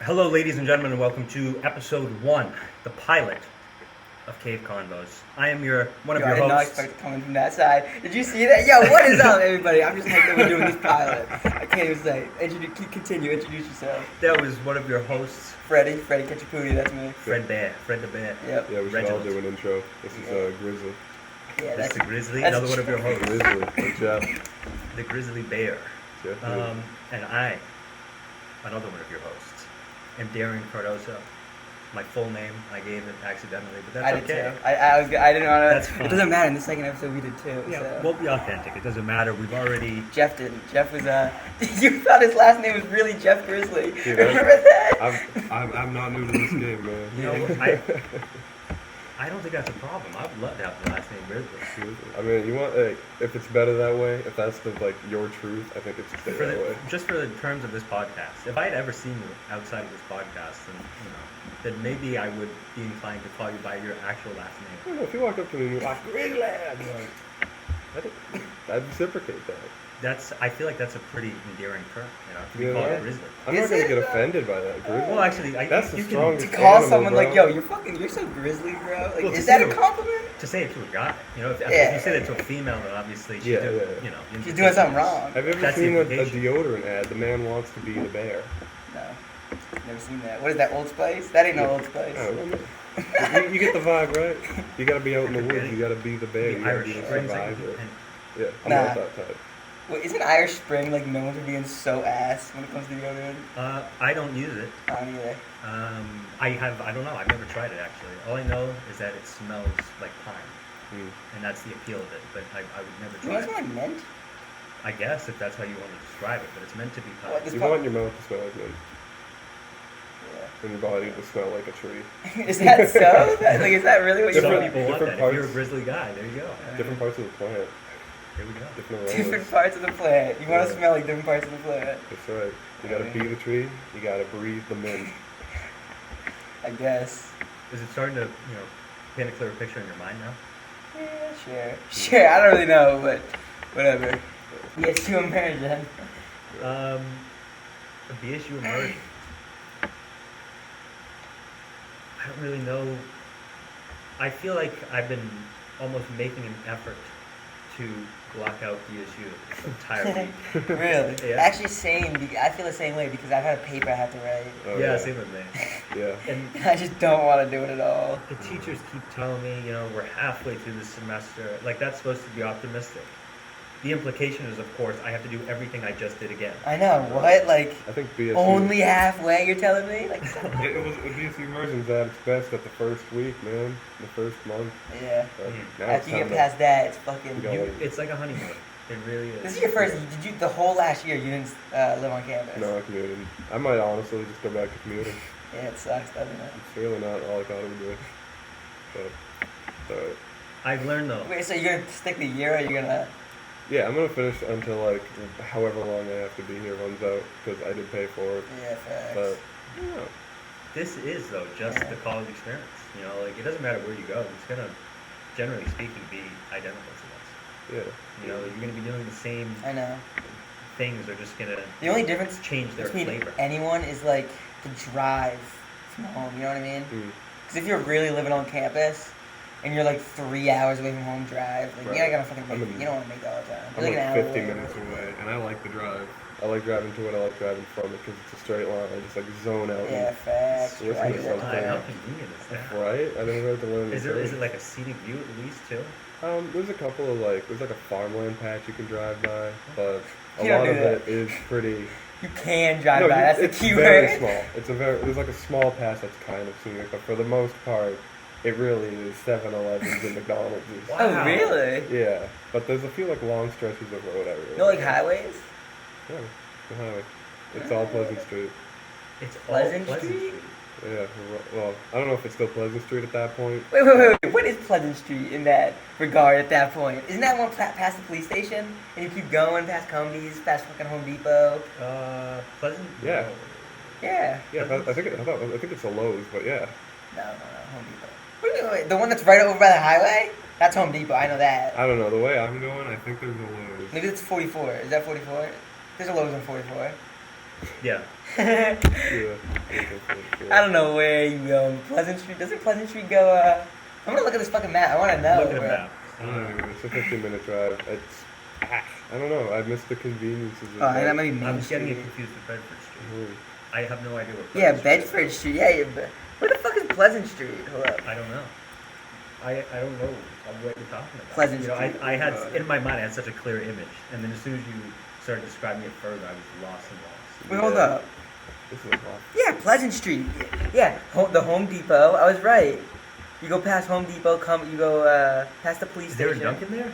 Hello, ladies and gentlemen, and welcome to episode 1, the pilot of Cave Convos. I am one of your I did not hosts. expect it coming from that side. Did you see that? Yo, what is up, everybody? I'm just hyped that we're doing this pilot. I can't even say. Continue. Introduce yourself. That was one of your hosts, Freddie Ketchapooty, that's me. Fred the Bear. Yep. Yeah, we should Reginald. all do an intro. This is Grizzly. Yeah, This is the Grizzly, that's another one of your hosts, Grizzly. And Jeff. the Grizzly Bear. Jeff. And I, another one of your hosts, am Darren Cardoso. My full name I gave it accidentally, but I that's did okay. too. I didn't want That's to. fine. It doesn't matter. In the second episode, we did too. Yeah, So. we'll be authentic. It doesn't matter. We've already. Jeff didn't. Jeff was You thought his last name was really Jeff Grizzly. Dude, Remember that? I'm not new to this game, man. You know, I don't think that's a problem. I'd love to have the last name Grizzly. I mean, you want if it's better that way, if that's the your truth, I think it should stay that way. Just for the terms of this podcast, if I had ever seen you outside of this podcast, then maybe I would be inclined to call you by your actual last I name. don't know, if you walk up to me and you're like, Grizzly, I'd be like, I'd reciprocate that. I feel like that's a pretty endearing term, to be You called know? Grizzly. I'm not Is gonna it? get offended by that, Grizzly. Well, actually, that's the you can, strongest To call animal, someone bro. like, yo, you're so grizzly, bro. Like, Well, is to that you. a compliment? to say it to a guy. If Yeah. you say that to a female, then obviously she's Yeah, doing, yeah. the She's doing something wrong. Have you ever That's the seen a implication. deodorant ad? The man wants to be the bear. No, never seen that. What is that, Old Spice? That ain't no Old Spice. I don't know. You get the vibe, right? You gotta be out in the woods. You gotta be the bear. The You gotta Irish be the Spring survivor. and Yeah, I'm Nah. not that type. Wait, isn't Irish Spring like known for being so ass when it comes to deodorant? I don't use it. I don't either. I don't know. I've never tried it actually. All I know is that it smells like pine, and that's the appeal of it. But I would never You know try what it. I meant? I guess if that's how you want to describe it, but it's meant to be pine. What, this You part- want your mouth to smell like mint, and your body to smell like a tree. Is that so? Is that really what you Some want? people want that. different If you're a parts. grizzly guy, there you go. Different parts of the plant, Here we go. different aromas. Different parts of the plant. You want to Yeah. smell like different parts of the plant. That's right. You gotta be the tree. You gotta breathe the mint. I guess. Is it starting to paint a clearer picture in your mind now? Yeah, sure. Sure, I don't really know, but whatever. Yes, to immersion. The BSU immersion. I don't really know. I feel like I've been almost making an effort to block out BSU this entire week. Really? Yeah. Actually, same. I feel the same way because I've had a paper I have to write. Oh, Yeah, same with me. Yeah. And I just don't want to do it at all. the teachers keep telling me, we're halfway through the semester. Like, that's supposed to be optimistic. The implication is, of course, I have to do everything I just did again. I know, what? Like, I think BSU. only halfway, you're telling me? Like, BSU immersion's at its best at the first week, man. The first month. yeah. Now it's After you time get past that, it's You fucking... got- It's like a honeymoon. It really is. This is your first... the whole last year, you didn't live on campus? No, I commuted. I might honestly just go back to commuting. Yeah, it sucks, doesn't it? It's really not all I thought it would do. But it's alright. I've learned, though. Wait, so you're going to stick the year or you're going to... Yeah, I'm gonna finish until however long I have to be here runs out because I did pay for it. Yeah, facts. But yeah, This is, though, just Yeah. the college experience. It doesn't matter where you go. It's going to, generally speaking, be identical to yeah. this. You're going to be doing the same I know. things. They're just going to The only difference change their between flavor. anyone is, like, the drive from home, you know what I mean? Mm. Because if you're really living on campus and you're like 3 hours away from home drive, like you're not Right. gonna fucking make I'm it. You don't want to make that all the time. I'm You're like an hour 50 away. minutes away, and I like the drive. I like driving to it. I like driving from it because it's a straight line. I just zone out. Yeah, facts. Listen Right. to something. How convenient is that? Right? I never had to learn. Is it like a scenic view at least, too? There's a couple of there's a farmland patch you can drive by, but a You don't lot do of that. it is pretty. You can drive No, by. That's the it's key very word. small. There's like a small patch that's kind of scenic, but for the most part, it really is 7-Elevens and McDonald's. Wow. Oh, really? Yeah, but there's a few long stretches of road I really No, like like. highways. Yeah, the highway. It's all Pleasant Street. It's Pleasant all Street? Yeah, well, I don't know if it's still Pleasant Street at that point. Wait. What is Pleasant Street in that regard at that point? Isn't that one past the police station? And you keep going past Cumbies, past fucking Home Depot? Pleasant? Yeah. Yeah. Yeah, I think it's a Lowe's, but yeah. No, Home Depot. Wait, the one that's right over by the highway? That's Home Depot, I know that. I don't know. The way I'm going, I think there's a Lowe's. Maybe it's 44. Is that 44? There's a Lowe's on 44. Yeah. Yeah. I don't know where you go. Pleasant Street. Doesn't Pleasant Street go? I'm gonna look at this fucking map. I want to know. Look at a bro. map. It's a 15-minute drive. It's I don't know. I miss the conveniences. Of Oh, that might be Main I'm getting Street. it confused with Bedford Street. Mhm. I have no idea what. Yeah, Bedford Street Bedford Street. Yeah, where the fuck is Pleasant Street? Hold up. is. I don't know. I don't know what you're talking about. Pleasant You know, Street. I had in my mind I had such a clear image, and then as soon as you started describing it further, I was lost and lost. Wait, hold up. This is a lot. Yeah, Pleasant Street. Yeah, the Home Depot. I was right. You go past Home Depot. You go past the police Is there a station. Dunkin' there?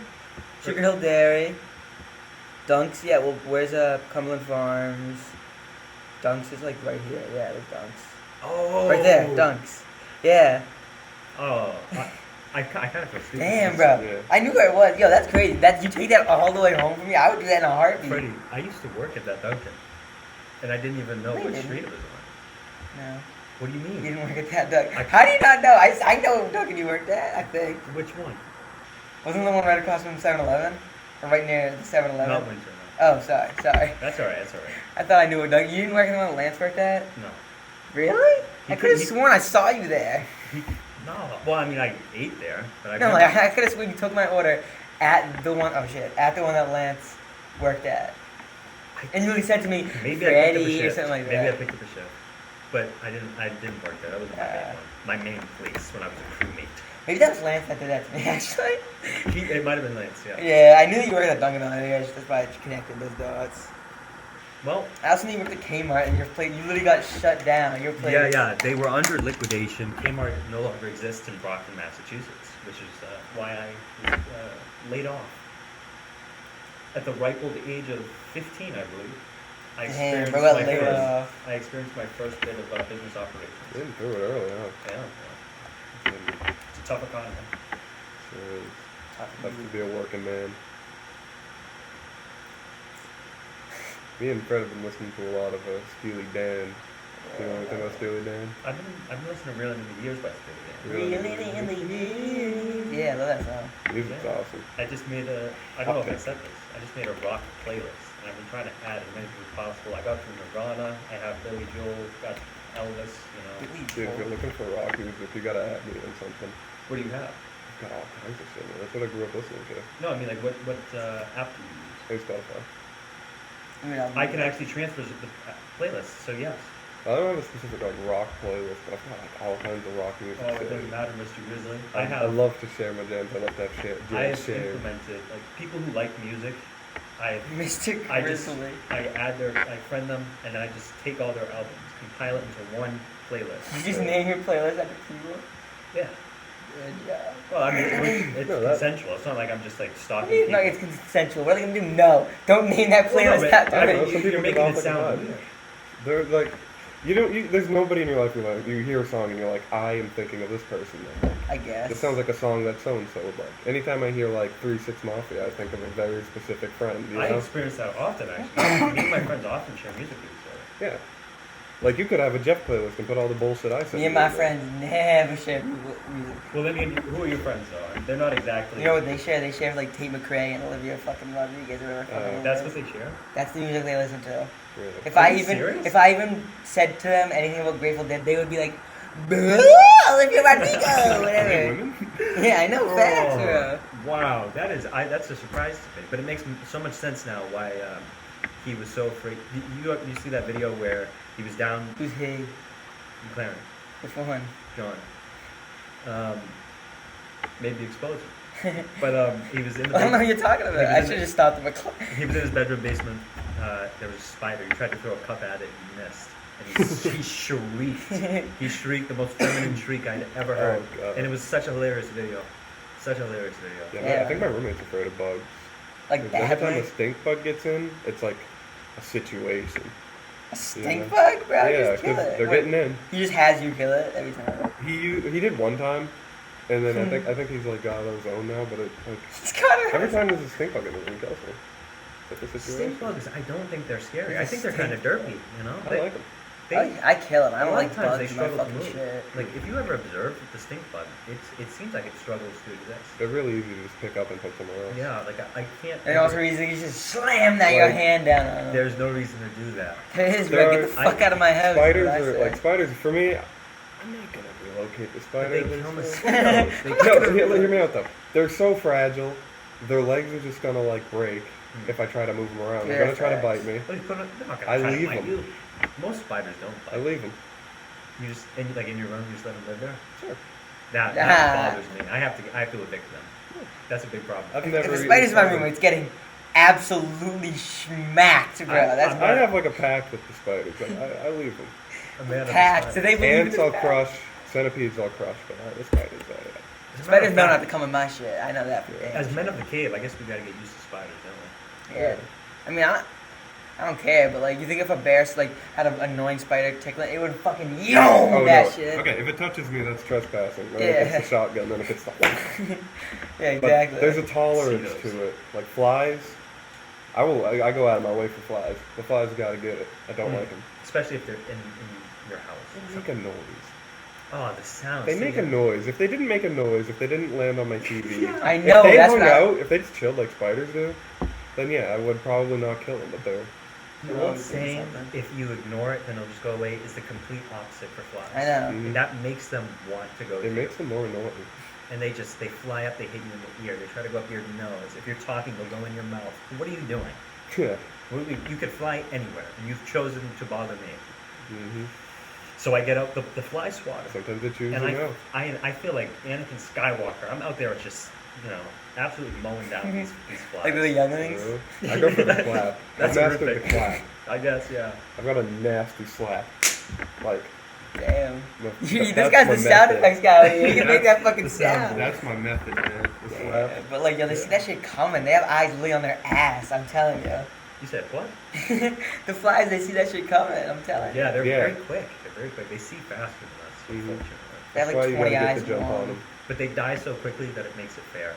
Sugar Hill Dairy. Dunks. Yeah. Well, where's Cumberland Farms? Dunks is like right here. Yeah, there's Dunks. Oh. Right there, Dunks. Yeah. Oh, I kind of feel stupid. Damn, bro. Yeah. I knew where it was. Yo, that's crazy. You take that all the way home from me. I would do that in a heartbeat. Freddie, I used to work at that Dunkin', and I didn't even know No, you what didn't. street it was on. No, What do you you mean? didn't work at that Dunkin'. How do you not know? I know what Dunkin' you worked at. I think Which one? wasn't the one right across from 7-Eleven, or right near the 7-Eleven? Not Winter. No. Oh, sorry. That's alright. That's alright. I thought I knew what Dunkin'. You didn't work in the one Lance worked at? No. Really? He I could have he- sworn I saw you there. No. Well, I mean, I ate there, but I No, remember- like I could have sworn you took my order at the one. Oh shit! At the one that Lance worked at. And you really said to me, maybe I picked up a Freddie or shift. something like Maybe I that. picked up a shift, but I didn't work there. That was my main place when I was a crewmate. Maybe that was Lance that did that to me, actually. It might have been Lance. Yeah. Yeah, I knew that you worked at Dunkin' Donuts. That's why I connected those dots. Well. I also knew you worked at Kmart and your place. You literally got shut down. Your place. Yeah. They were under liquidation. Kmart no longer exists in Brockton, Massachusetts, which is why I was laid off. At the ripe old age of 15, I believe. Damn, bro, got laid off. I experienced my first bit of business operations. Didn't do it early, huh? Yeah. It's a tough economy. So it's tough to be a working man. Me and Fred have been listening to a lot of Steely Dan. You know anything about Steely Dan? I've been listening to Reeling in the Years by Steely Dan. Reeling in the years. Yeah, I love that song. Music's Yeah. awesome. I just made I don't know if I said this, I just made a rock playlist, and I've been trying to add as many things as possible. I got from Nirvana, I have Billy Joel, got Elvis, you know. Dude, if you're looking for rock music, you gotta add me in something. What do you have? I've got all kinds of shit, man. That's what I grew up listening to. No, I mean, like, what app do you use? Hey, Spotify. I can actually transfer the playlist, so yes. I don't have a specific like rock playlist, but I've got like all kinds of rock music. Oh, it saved. doesn't matter, Mr. Grizzly. I love to share my jams. I love to have share. I have share. implemented, like, people who like music, Mr. I just, Grizzly. I friend them, and then I just take all their albums, compile it into one playlist. You just name your playlist after people? Yeah. Good job. Well, I mean, it's No, that- consensual. It's not like I'm just, like, What stalking do you mean, people. like it's consensual? What are they gonna do? No. Don't name that Well, no, playlist but after I me. know, mean, some people you're get making off it like sound that. weird. They're like, there's nobody in your life who like, you hear a song and you're like, I am thinking of this person now. I guess. This sounds like a song that so-and-so would like. Anytime I hear like 3 6 Mafia, I think of a very specific friend, you I know? experience that often, actually. Me and my friends often share music with each other. Yeah. Like you could have a Jeff playlist and put all the bullshit I said. Me and my friends never share music. Well, let me. Who are your friends though? They're not exactly. You know what they share? They share like Tate McRae and Olivia fucking Rodriguez or whatever. fucking That's it what is. they share. That's the music they listen to. Really. Are you If I even said to them anything about Grateful Dead, they would be like, "Boo, Olivia Rodrigo," Hey, whatever. women? Yeah, I know facts, bro. Wow, that's a surprise to me. But it makes so much sense now why he was so afraid. You see that video where he was down Who's he? in McLaren, Which one? John. Maybe expose him. But he was in the. I don't know who you're talking about. I should just stop the McLaren. He was in his bedroom basement. There was a spider. He tried to throw a cup at it and missed. And he shrieked. He shrieked the most feminine shriek I'd ever heard. Oh, God. And it was such a hilarious video. Such a hilarious video. Yeah, I think my roommate's afraid of bugs. Like Every that, time a like stink bug gets in, it's like a situation. a stink Yeah. bug, bro. Yeah, Just kill because it. they're Wait, getting in. he just has you kill it every time. He did one time, and then I think he's like got on his own now. But it, like It's kind every of. time there's a stink bug in the room, he kills me. It's like a situation. Stink bugs, I don't think they're scary. I think they're kind of derpy, you know? I like them. I kill them. I A don't lot like of times they bugs in my struggle to fucking move. shit. Like if you ever observe the stink bug, it seems like it struggles to exist. They're really easy to just pick up and put somewhere else. Yeah, like I can't. And also reason you just slam that your Like, hand down on them. There's no reason to do that. There is, there bro. Get are- the fuck out of my house. Spiders is what I are say. like spiders. For me, I'm not gonna relocate the But spider. they They're kill so- mosquitoes. They No, kill hear me out though. They're so fragile. Their legs are just gonna like break if I try to move them around. They're Yeah, gonna try to facts. bite me. But they're not gonna I try to leave bite them. you. Most spiders don't I bite. leave them. You just like in your room, you just let them live there. Sure. That Ah. bothers me. I have to evict them. That's a big problem. I've If never. a even spider's in my tried room, them. it's getting absolutely smacked, bro. That's I have like a pact with the spiders. I leave them. A man of the packed. So spider. they believe Ants in I'll this crush. Centipedes I'll crush. But the spiders, As a matter Spiders of know not fact, to come in my shit. I know that for Yeah. damn As sure. men of the cave, I guess we gotta get used to spiders, don't we? Yeah. I mean, I don't care, but like, you think if a bear like had an annoying spider tickling, it would fucking that shit. Okay, if it touches me, that's trespassing. Then Yeah. if it's the shotgun, then if it's the. Yeah, But exactly. there's a tolerance Mosquitoes. to it. Like flies, I go out of my way for flies. The flies gotta get it. I don't like them. Especially if they're in your house. They make a noise. Oh, the sound. They See, make a noise. If they didn't make a noise, if they didn't land on my TV, I know, if they that's hung what I- out, if they just chilled like spiders do, then yeah, I would probably not kill them. But they're The You're old always doing saying, something. if you ignore it, then it'll just go away, is the complete opposite for flies. I know. Mhm. And that makes them want to go it to makes you. them more annoying. And they fly up, they hit you in the ear, they try to go up your nose. If you're talking, they'll go in your mouth. What are you doing? Yeah. You could fly anywhere, and you've chosen to bother me. hmm So I get out the fly swatter. Sometimes they choose And you know. I feel like Anakin Skywalker. I'm out there just, absolutely mowing down these flies. Like the younglings. I go for the clap. That's I've mastered horrific. the clap. I guess, yeah. I've got a nasty slap. Like Damn. the- This that's guy's my the sound method. effects guy. He can make that The fucking sound. sound. That's my method, man. The slap. Yeah, but like, yo, they see that shit coming. They have eyes literally on their ass. I'm telling you. You said what? The flies, they see that shit coming. I'm telling you. Yeah, they're Yeah. very quick. They're very quick. They see faster than us, Mhm. unfortunately. They have That's like why you 20 gotta eyes get the jump long. on them. But they die so quickly that it makes it fair,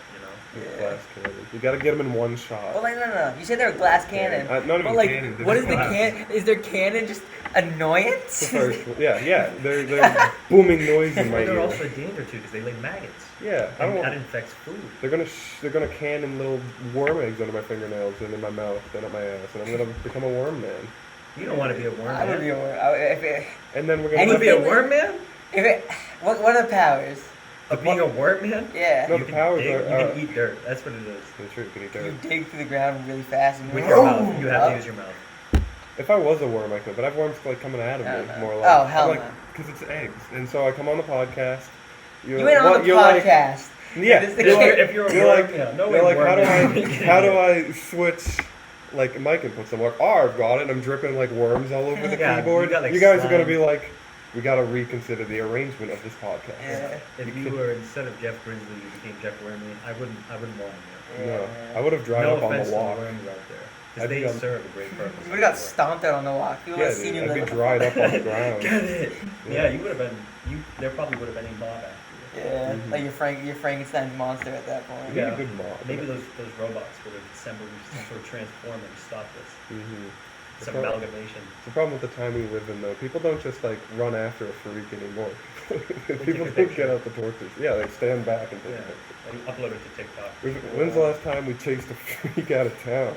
Yeah. Glass cannon. You gotta get them in one shot. Well, like, no. You said they're a glass cannon. Not But even like, cannon. they're what is just the glass. can? Is their cannon just annoyance? The first one. Yeah. They're booming noise in my Well, they're ear. also a danger too because they lay maggots. Yeah, I And don't that want. infects food. They're gonna cannon little worm eggs under my fingernails and in my mouth and up my ass, and I'm gonna become a worm man. You don't want to be a worm I would man. be a worm. If it, And then we're You gonna. want to be a Anything- worm man? if it, what are the powers? Of being a worm man? Yeah. No, You the can powers dig, are- you can eat dirt. That's what it is. That's true. Can eat You dirt. dig through the ground really fast and With you're your like, mouth. You have oh. to use your mouth. If I was a worm, I could, but I have worms like coming out of Oh, me, no. more or Oh, less. hell I'm like, no. because it's eggs, and so I come on the podcast. You went on the you're like- podcast. Yeah, This is the you're kid. like, If you're a you're worm, like, yeah, no you're way like, worm man. how do I switch, like, mic inputs? I'm like, I've got it, and I'm dripping, like, worms all over the Yeah, keyboard. you got, like, You guys are going to slime. be like, we got to reconsider the arrangement of this podcast. Yeah. If you were instead of Jeff Grizzly, you became Jeff Wormley, I wouldn't want him No, Yeah. I would have dried here. No up on offense the to the walk. worms out there, I'd because be they on- serve a great purpose. You would have got stomped out on the walk. You would Yeah, have seen dude, you I'd be like, dried up on the ground. Get it? Yeah. Yeah, you would have been. There probably would have been a mob after you. yeah, Mhm. like your Frankenstein's monster at that point. We need Yeah. a good mob. Maybe those robots would have assembled some sort of transform and stopped this. Mm-hmm. Some The pro- amalgamation. The problem with the time we live in, though, people don't just like run after a freak anymore. take People a don't picture. get out the torches. Yeah, they stand back and take Yeah, a picture. and upload it to TikTok. When's the last time we chased a freak out of town?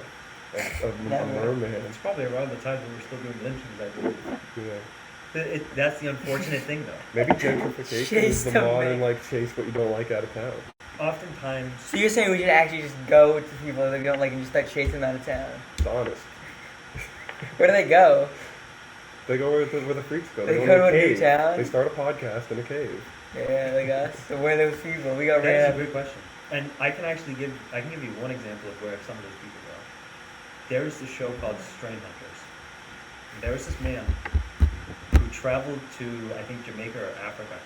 A Never. merman. It's probably around the time when we're still doing lynchings, I believe. Yeah. That's the unfortunate thing, though. Maybe gentrification Chase is the the modern man. like chase what you don't like out of town. Oftentimes, So you're saying we should actually just go to people that we don't like and just start chasing them out of town? It's honest. Where do they go? They go where the freaks go. They go go in to a new cave. town? They start a podcast in a cave. Yeah, like us. So where are those people? We got that is a ran. good question. And I can give you one example of where some of those people go. There's this show called Strain Hunters. And there was this man who traveled to, I think, Jamaica or Africa.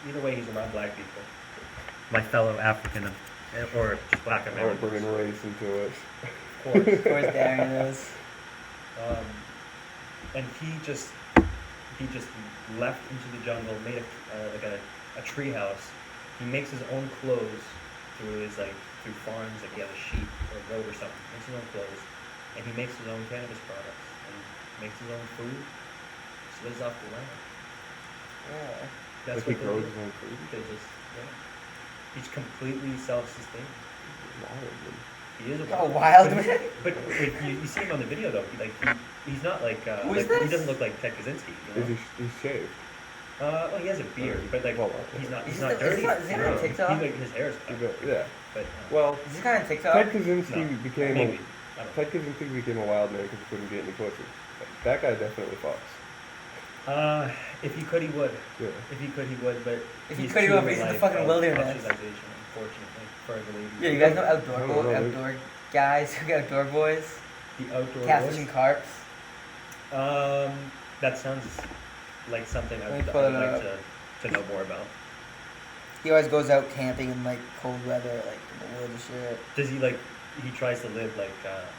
Either way, he's around black people. My fellow African or just black I Americans. don't bring in race into it. Of course. Of course, Darren is. And he just left into the jungle, made a tree house. He makes his own clothes through farms, like he has a sheep or a goat or something. Makes his own clothes, and he makes his own cannabis products and makes his own food. Just lives off the land. Yeah. That's Like he what grows they his do. own food. They just, yeah. He's completely self-sustained. Wild, man. He is a Oh, wild but, man. But wait, you see him on the video though. He's not like Who is like he this? doesn't look like Ted Kaczynski. You know? He's shaved. Well, he has a beard, but like Well, he's not Is he's this not the- is dirty. this not- is it on TikTok? He's like his hair is cut. Yeah. But Well, Is this guy on TikTok? Ted Kaczynski no, became maybe. a I don't know. Ted Kaczynski became a wild man because he couldn't get any pussy. That guy definitely fucks. If he could, he would. Yeah. If he could, he would. But If he he's could, he too would, but he's in the life fucking of wilderness. Ostracization, unfortunately, for the lady. Yeah, you guys know I don't know, outdoor guys, outdoor boys, The outdoor catfishing boys? carps. That sounds like something Let me I'd pull it like up. to know more about. He always goes out camping in like cold weather, like in the woods and shit. Does he like? He tries to live like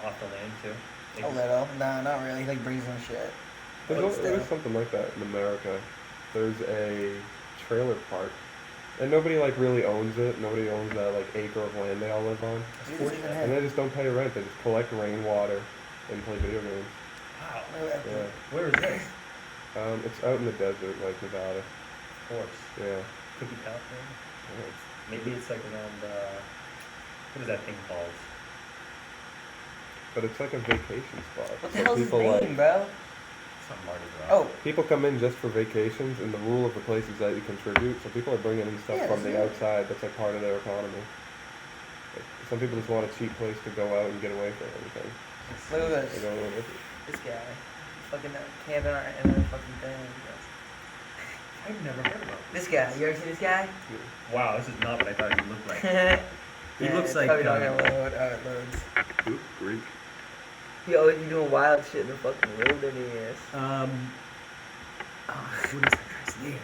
off the land too. A little, no, not really. He like brings in shit. There's something like that in America. There's a trailer park, and nobody like really owns it. Nobody owns that like acre of land they all live on, Dude, this isn't and it. they just don't pay rent. They just collect rainwater and play video games. Wow. Yeah. Where is this? It's out in the desert, like Nevada. Of course. Yeah. Could be California. Yeah. Maybe it's like around. What is that thing called? But it's like a vacation spot. What So the hell's his people, name, bro? It's not Mardi Gras. Oh, People come in just for vacations, and the rule of the place is that you contribute. So people are bringing in stuff Yeah, from that's the it. outside. That's like part of their economy. Like, some people just want a cheap place to go out and get away from everything. look at They this. don't know what This guy. Fucking camping in a fucking thing. I've never heard about This guy. You ever seen this guy? Wow, this is not what I thought he looked like. He Yeah, looks it's like, probably not gonna load. It loads. Ooh, Greek. He always be doing wild shit in the fucking wilderness. What is that guy's name?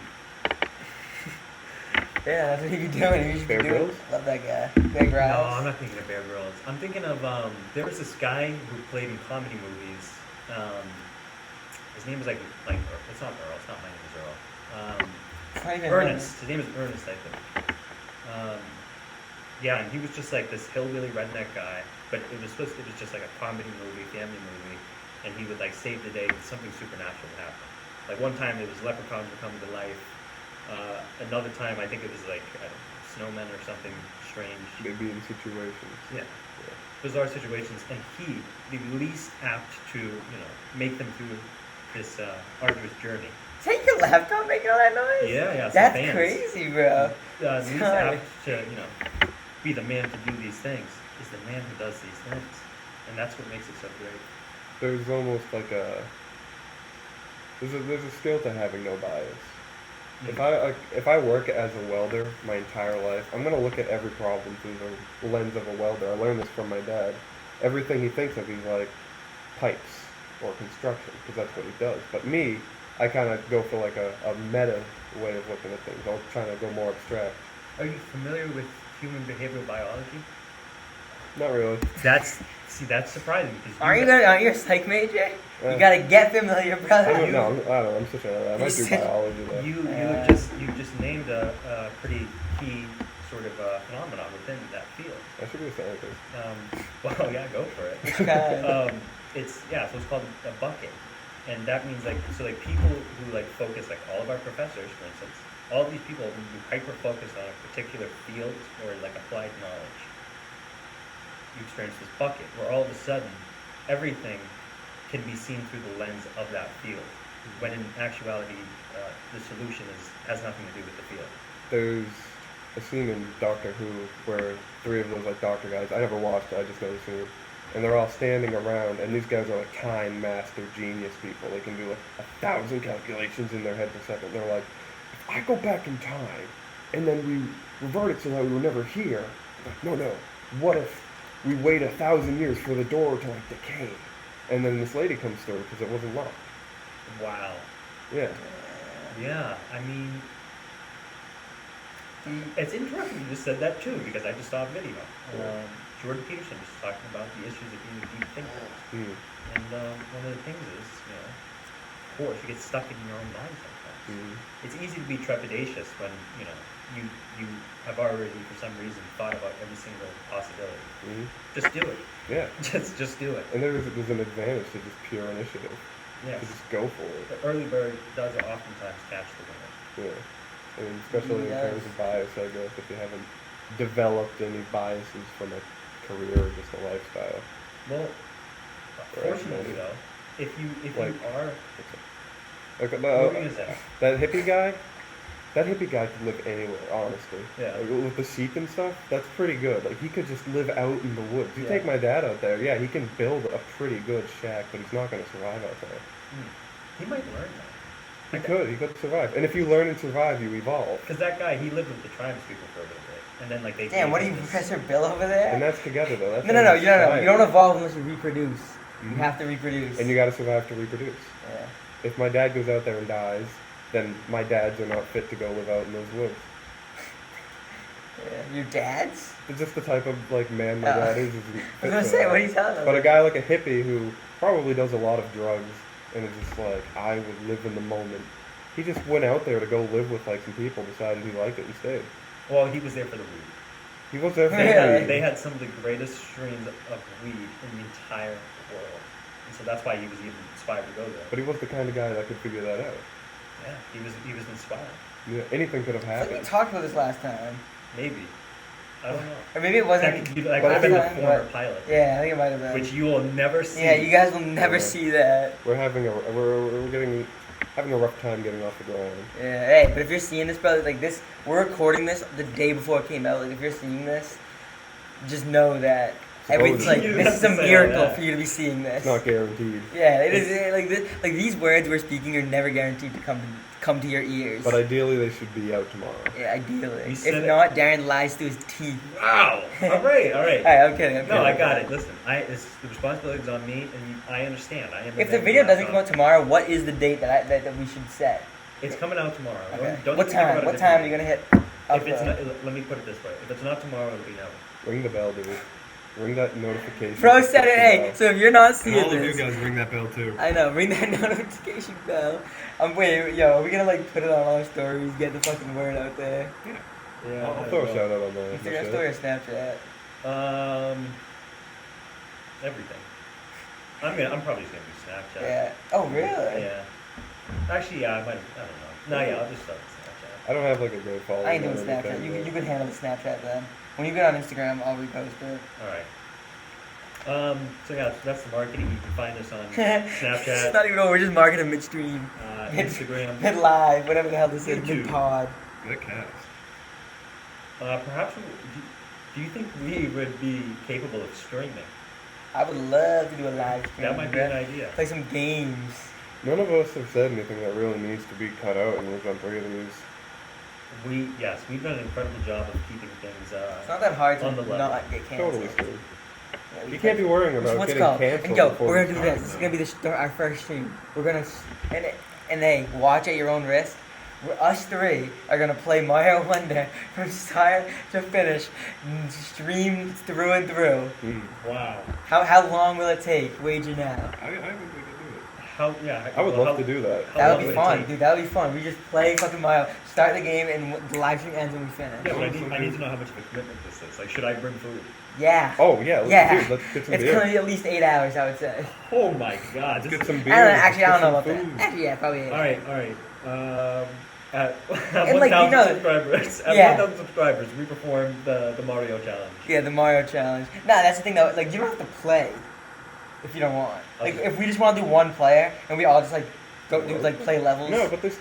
Yeah, that's what he be doing. He should be Bear doing. Grylls? Love that guy. Big No, Grylls. I'm not thinking of Bear Grylls. I'm thinking of there was this guy who played in comedy movies. His name was like it's not Earl. It's not My Name Is Earl. It's not even Ernest. His name is Ernest, I think. Yeah, and he was just like this hillbilly redneck guy, but it was just like a comedy movie, family movie, and he would like save the day. Something supernatural would happen. Like one time it was leprechauns were coming to life. Another time I think it was like I don't know, snowmen or something strange. Maybe in situations. Yeah, bizarre situations, and he the least apt to make them through this arduous journey. Take your laptop making all that noise? Yeah, it's the That's fans. crazy, bro. Least Sorry. apt to be the man to do these things is the man who does these things, and that's what makes it so great. There's almost like there's a skill to having no bias. If I work as a welder my entire life, I'm gonna look at every problem through the lens of a welder. I learned this from my dad. Everything he thinks of, he's like pipes or construction, because that's what he does. But me, I kind of go for like a meta way of looking at things. I'll try to go more abstract. Are you familiar with human behavioral biology? Not really. That's surprising because Aren't you a psych major? Yeah. You gotta get familiar, I brother. don't know. I don't know. I'm such a. I might do biology though. you just named a pretty key sort of phenomenon within that field. I should be a scientist. Well, yeah, go for it. God. So it's called a bucket, and that means like people who like focus, like all of our professors, for instance, all of these people who hyper focus on a particular field or like applied knowledge. You experience this bucket where all of a sudden everything can be seen through the lens of that field, when in actuality the solution has nothing to do with the field. There's a scene in Doctor Who where three of those like doctor guys. I never watched it. I just know the scene. And they're all standing around, and these guys are like kind, master, genius people. They can do like 1,000 calculations in their head per second. They're like, if I go back in time, and then we revert it so that we were never here. Like, no. What if we wait 1,000 years for the door to like decay, and then this lady comes through because it wasn't locked. Wow. Yeah. Yeah, I mean, it's interesting you just said that too, because I just saw a video. Jordan Peterson was talking about the issues of being a deep thinker. Mm. And one of the things is, of course, you get stuck in your own mind sometimes. Mm. It's easy to be trepidatious when, you have already, for some reason, thought about every single possibility. Mm. Just do it. Yeah. Just do it. And there's an advantage to just pure initiative. Yes. to just go for it. The early bird does oftentimes catch the winner. Yeah. And especially in Yes. terms of bias, I guess, if you haven't developed any biases from a career or just a lifestyle. Well, Right, fortunately maybe. though, if you Like- are, Okay, what were you gonna say? that hippie guy could live anywhere, honestly. Yeah. Like, with the sheep and stuff, that's pretty good. Like, he could just live out in the woods. You Yeah. take my dad out there, yeah, he can build a pretty good shack, but he's not going to survive out there. He might learn that. He could survive. And if you learn and survive, you evolve. Because that guy, he lived with the tribes people for a little bit, and then like they. Damn, gave what are him you, this- Professor Bill over there? And that's together, though. That's No, how you don't. You don't survive. evolve unless you reproduce. You Mhm. have to reproduce. And you got to survive to reproduce. Yeah. If my dad goes out there and dies, then my dads are not fit to go live out in those woods. Yeah. Your dad's? It's just the type of like man my Oh. dad is. I was gonna say, what are you telling us? But a guy like a hippie who probably does a lot of drugs and is just like, I would live in the moment. He just went out there to go live with like some people, decided he liked it and stayed. Well, he was there for the weed. He was there for Really? the They had some of the greatest strains of weed in the entire world, and so that's why he was even inspired to go there. But he was the kind of guy that could figure that out. Yeah, he was inspired. Yeah, anything could have I think we happened. talked about this last time. Maybe. I don't know. Or maybe it wasn't. That could be, like, But I've been the last time, former but- pilot, Yeah, I think it might have been. which you will never see. Yeah, you guys will never Yeah. see that. We're having having a rough time getting off the ground. Yeah, hey, but if you're seeing this, brother, like this, we're recording this the day before it came out. Like, if you're seeing this, just know that it's like You this have is to a say all miracle that. for you to be seeing this. It's not guaranteed. Yeah, it is like this. Like these words we're speaking are never guaranteed to come to your ears. But ideally, they should be out tomorrow. Yeah, ideally. You If said it. not, Darren lies through his teeth. Wow. All right. Alright, I'm kidding. I'm No, kidding. I got it. Listen, the responsibility is on me, and I understand. I am. If the video doesn't come out tomorrow, what is the date that we should set? It's coming out tomorrow. Okay. Don't What even think about time? it What time are you differently. gonna hit? If it's upload? not, let me put it this way: if it's not tomorrow, it'll be never. Ring the bell, dude. Ring that notification. Bro said it. Hey, so if you're not And seeing all of you this, guys ring that bell too. I know. Ring that notification bell. Wait, yo, are we gonna like put it on all our stories? Get the fucking word out there. Yeah. I'll throw a shout out on that. Instagram story or Snapchat? Everything. I'm probably just gonna do Snapchat. Yeah. Oh, really? Yeah. Actually, yeah, I might. I don't know. No, yeah, I'll just start with Snapchat. I don't have like a great following. I ain't doing or Snapchat. anything, You could handle the Snapchat then. When you get on Instagram, I'll repost it. All right. So yeah, that's the marketing. You can find us on It's Snapchat, not even over. We're just marketing midstream, Instagram. mid live, whatever the hell this is, YouTube. mid pod. That cast. Perhaps, do you think we would be capable of streaming? I would love to do a live stream. That might be an idea. Play some games. None of us have said anything that really needs to be cut out, and we've done 3 of these. Yes, we've done an incredible job of keeping things. It's not that hard to On the level. not get canceled. Totally screwed. Yeah, we You can't be worrying about What's it getting called? canceled. And yo, before we're the gonna do time, this. This is though. gonna be our first stream. We're gonna and hey, watch at your own risk. Us 3 are gonna play Mario Wonder from start to finish, stream through and through. Wow. How long will it take? Wager now. I think we could do it. How? Yeah. I would love to do that. how That long would be would it fun, take? dude. That would be fun. We just play fucking Mario, start the game, and the live stream ends when we finish. Yeah, but I need to know how much of a commitment this is. Like, should I bring food? Oh yeah, Yeah. Let's get some It's beer. gonna be at least 8 hours, I would say. Oh my God. Let's This get some I beer. don't know. and Actually, I get don't know some about food. that. Actually, yeah, probably. All right. At And, like, 1,000 you know- subscribers, at Yeah. 1,000 subscribers, we perform the Mario challenge. Yeah, the Mario challenge. Nah, that's the thing though. Like, you don't have to play if you don't want. Like, Okay. if we just want to do one player and we all just like go do like play levels. No, but it's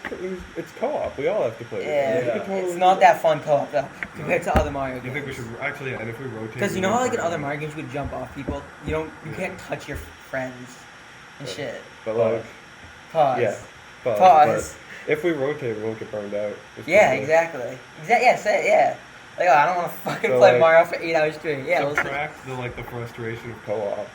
co-op. We all have to play. Yeah, We could totally it's do not that. that fun co-op though compared to other Mario games. You think we should actually? Yeah, and if we rotate? Because you know how like in other Mario games you could jump off people. You can't touch your friends and Yeah. shit. But like, Pause. yeah, pause. Pause. But if we rotate, we won't get burned out. It's Yeah, just, exactly. Yeah, say it, yeah. Like, oh, I don't want to fucking So, play like, Mario for 8 hours straight. Yeah, let's subtract the frustration of co-op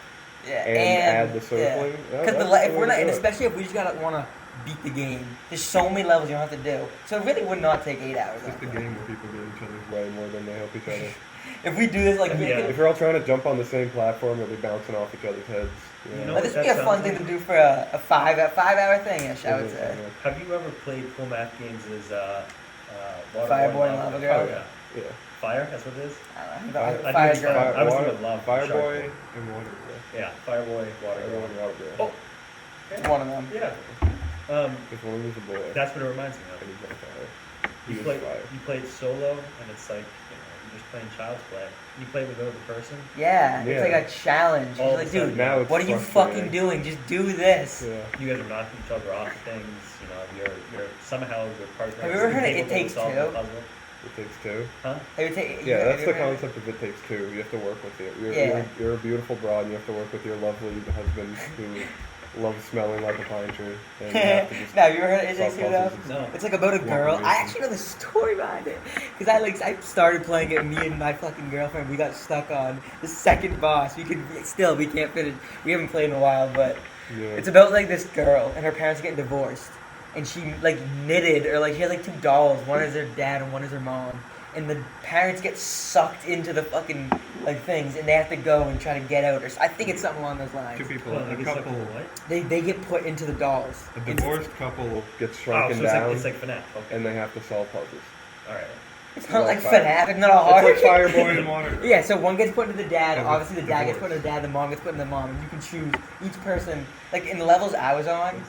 yeah, and add the circling. Yeah, Because that's if the we're way not, to and do it. especially if we just gotta want to beat the game, there's so many levels you don't have to do. So it really would not take 8 hours. It's just a game where people get each other's way more than they help each other. If we do this, like, we Yeah. could, If you're all trying to jump on the same platform, we'll be bouncing off each other's heads. You know but this would be that a fun sounds thing like- to do for a 5-hour thing-ish, I would say. Have you ever played full math games as Fireboy and Lava Girl? Oh, yeah. Yeah. Fire, that's what it is? I don't Fire- know. I Fire think Girl. I was thinking Lava Fireboy Shark. and Water Girl. Yeah, Fireboy, Water Fireboy Girl. and Water Girl. Oh, Yeah. One of them. Yeah. Because one of them is a boy. That's what it reminds me And of. he's on fire. You He play, is fire. you play it solo, and it's like, you're just playing child's play. You play with another person. Yeah, Yeah. it's like a challenge. All It's of like, a sudden, dude, Now it's what are you frustrating. fucking doing? Just do this. Yeah. You guys are knocking each other off things. You're somehow your partner. Have you ever is heard of It incapable Takes solving Two? the puzzle. It takes two. Huh? Yeah, that's the concept. concept of It Takes Two. You have to work with it. Yeah. You're a beautiful broad, and you have to work with your lovely husband who loves smelling like a pine tree. And you have to just Now, have you ever heard of It solve Takes Two though? puzzles. No. It's like about a Walk girl. away I from- actually know the story behind it because I started playing it. Me and my fucking girlfriend, we got stuck on the second boss. We can't finish. We haven't played in a while, but Yeah. it's about like this girl and her parents are getting divorced, and she like knitted or like she had like two dolls. One is her dad and one is her mom. And the parents get sucked into the fucking like things, and they have to go and try to get out. I think it's something along those lines. Two people, Well, a like, it's like couple, what? They get put into the dolls. a divorced couple. Gets Oh, shrunken so down, it's like FNAF. Okay. and they have to solve puzzles. All right. It's not like Fire. FNAF. It's not a hard. It's like Fireboy and water. Yeah, so one gets put into the dad. Yeah, Obviously, the dad gets put divorce. into the dad. The mom gets put into the mom, and you can choose each person. Like in the levels I was on,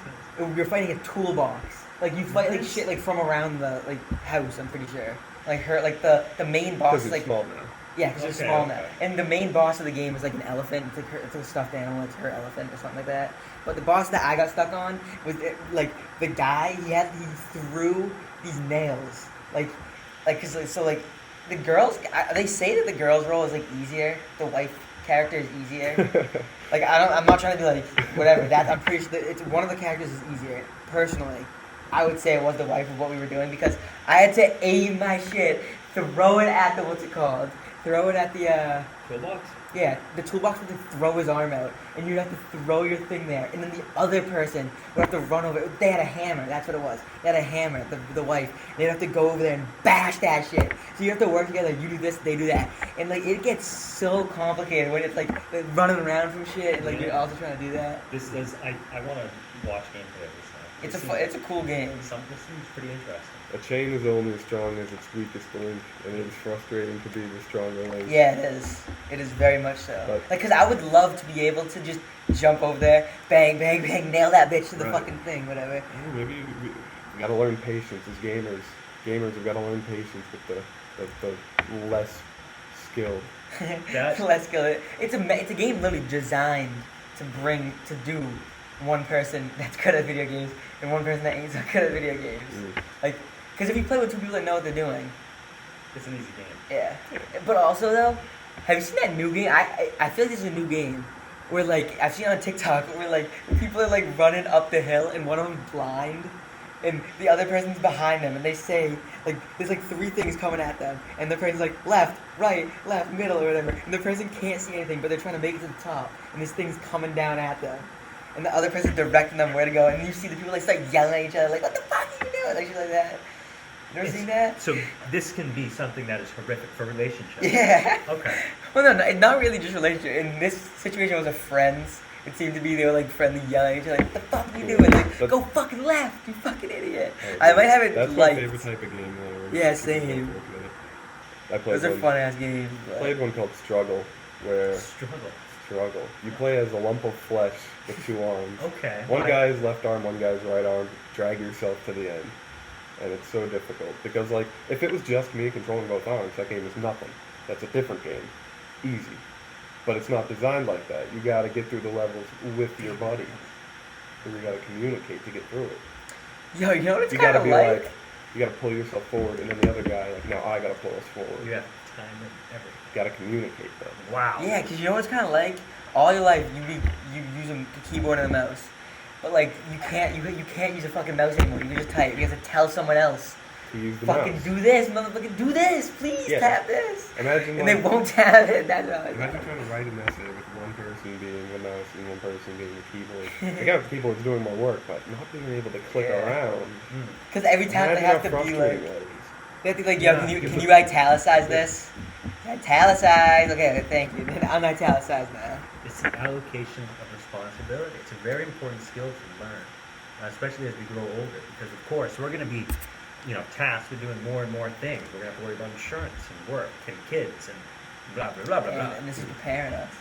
you're fighting a toolbox. Like you fight like shit like from around the like house. I'm pretty sure. Like her, like the main boss Because is it's like small now. yeah, because Okay, they're small now. okay. And the main boss of the game is like an elephant. It's like it's a stuffed animal. It's her elephant or something like that. But the boss that I got stuck on was like the guy. He threw these nails cause so like the girls. They say that the girls' role is like easier. The wife character is easier. Like I'm not trying to be like whatever. I'm pretty sure that it's one of the characters is easier. Personally, I would say it was the wife of what we were doing because I had to aim my shit, throw it at the what's it called? Throw it at the Toolbox. yeah, the toolbox would throw his arm out, and you'd have to throw your thing there, and then the other person would have to run over it. They had a hammer, that's what it was. They had a hammer, the wife. They'd have to go over there and bash that shit. So you have to work together, you do this, they do that. And like, it gets so complicated when it's like running around from shit, and like you're also trying to do that. This is. I want to watch gameplay of this now. It's a cool game. This seems pretty interesting. A chain is only as strong as its weakest link, and it is frustrating to be the stronger link. Yeah, it is. It is very much so. But- Like, cause I would love to be able to just jump over there, bang, bang, bang, nail that bitch to the Right. fucking thing, whatever. Oh, maybe we, You gotta learn patience as gamers. Gamers have gotta learn patience with the less skilled. That- Let's go. It's a game literally designed to do one person that's good at video games and one person that ain't so good at video games. Like, because if you play with two people that know what they're doing, It's an easy game. yeah. But also though, have you seen that new game? I feel like this is a new game where like I've seen it on TikTok where like people are like running up the hill and one of them's blind. And the other person's behind them, and they say, like, there's like three things coming at them, and the person's like, left, right, left, middle, or whatever, and the person can't see anything, but they're trying to make it to the top, and this thing's coming down at them, and the other person's directing them where to go, and you see the people, like, start yelling at each other, like, what the fuck are you doing, like, shit like that. You ever seen that? So this can be something that is horrific for relationships. Yeah. Okay. Well, no, not really just relationship. In this situation, it was a friends. It seemed to be they were like friendly yelling at each other, like, what the fuck are you doing? Like, That's- go fucking left, you fucking idiot. Oh, I might have it that's my my like, favorite type of game. Though, Yeah, same. I played those are one. fun ass games. But... Played one called Struggle, where Struggle. you play as a lump of flesh with two arms. Okay. One guy's left arm, one guy's right arm. Drag yourself to the end, and it's so difficult because like if it was just me controlling both arms, that game is nothing. That's a different game, easy. But it's not designed like that. You got to get through the levels with your buddy, and you got to communicate to get through it. Yo, you know what it's You kind got to of be like? like, you got to pull yourself forward, and then the other guy like, now I got to pull us forward. You have time and everything. Got to communicate though. Wow. Yeah, because you know what it's kind of like? All your life, you use a keyboard and a mouse. But like, you can't use a fucking mouse anymore. You can just type. You have to tell someone else. To use the Fucking mouse. do this, motherfucker, do this, please, Yeah. tap this. Imagine And they like, won't tap it, that's how it's Imagine trying to write an essay with one person being the mouse and one person being the keyboard. I got the keyboard's doing more work, but not being able to click Yeah. around. Because every time they Imagine have how to be frustrating like, that is. they have to be like, yo, Yeah. can you italicize this? Italicize, okay, thank you. I'm italicized now. It's an allocation of responsibility. It's a very important skill to learn, especially as we grow older. Because of course we're going to be, tasked with doing more and more things. We're going to have to worry about insurance and work and kids and blah blah blah blah blah. And this is preparing us.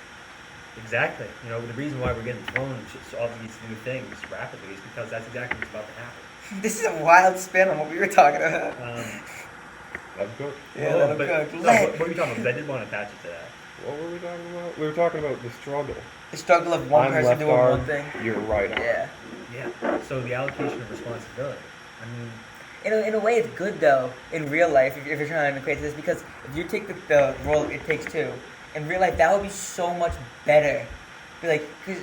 Exactly. You know, the reason why we're getting thrown just all these new things rapidly is because that's exactly what's about to happen. This is a wild spin on what we were talking about. That's good. Yeah, well, let 'em but, cook. no, Let- what were you talking about? Because I did want to attach it to that. What were we talking about? We were talking about the struggle. The struggle of one I'm person left doing arm, one thing. you're right arm. Yeah. Yeah. So the allocation of responsibility. I mean, In a way, it's good though in real life if you're trying to equate to this, because if you take the role It Takes Two in real life, that would be so much better. Be like, 'cause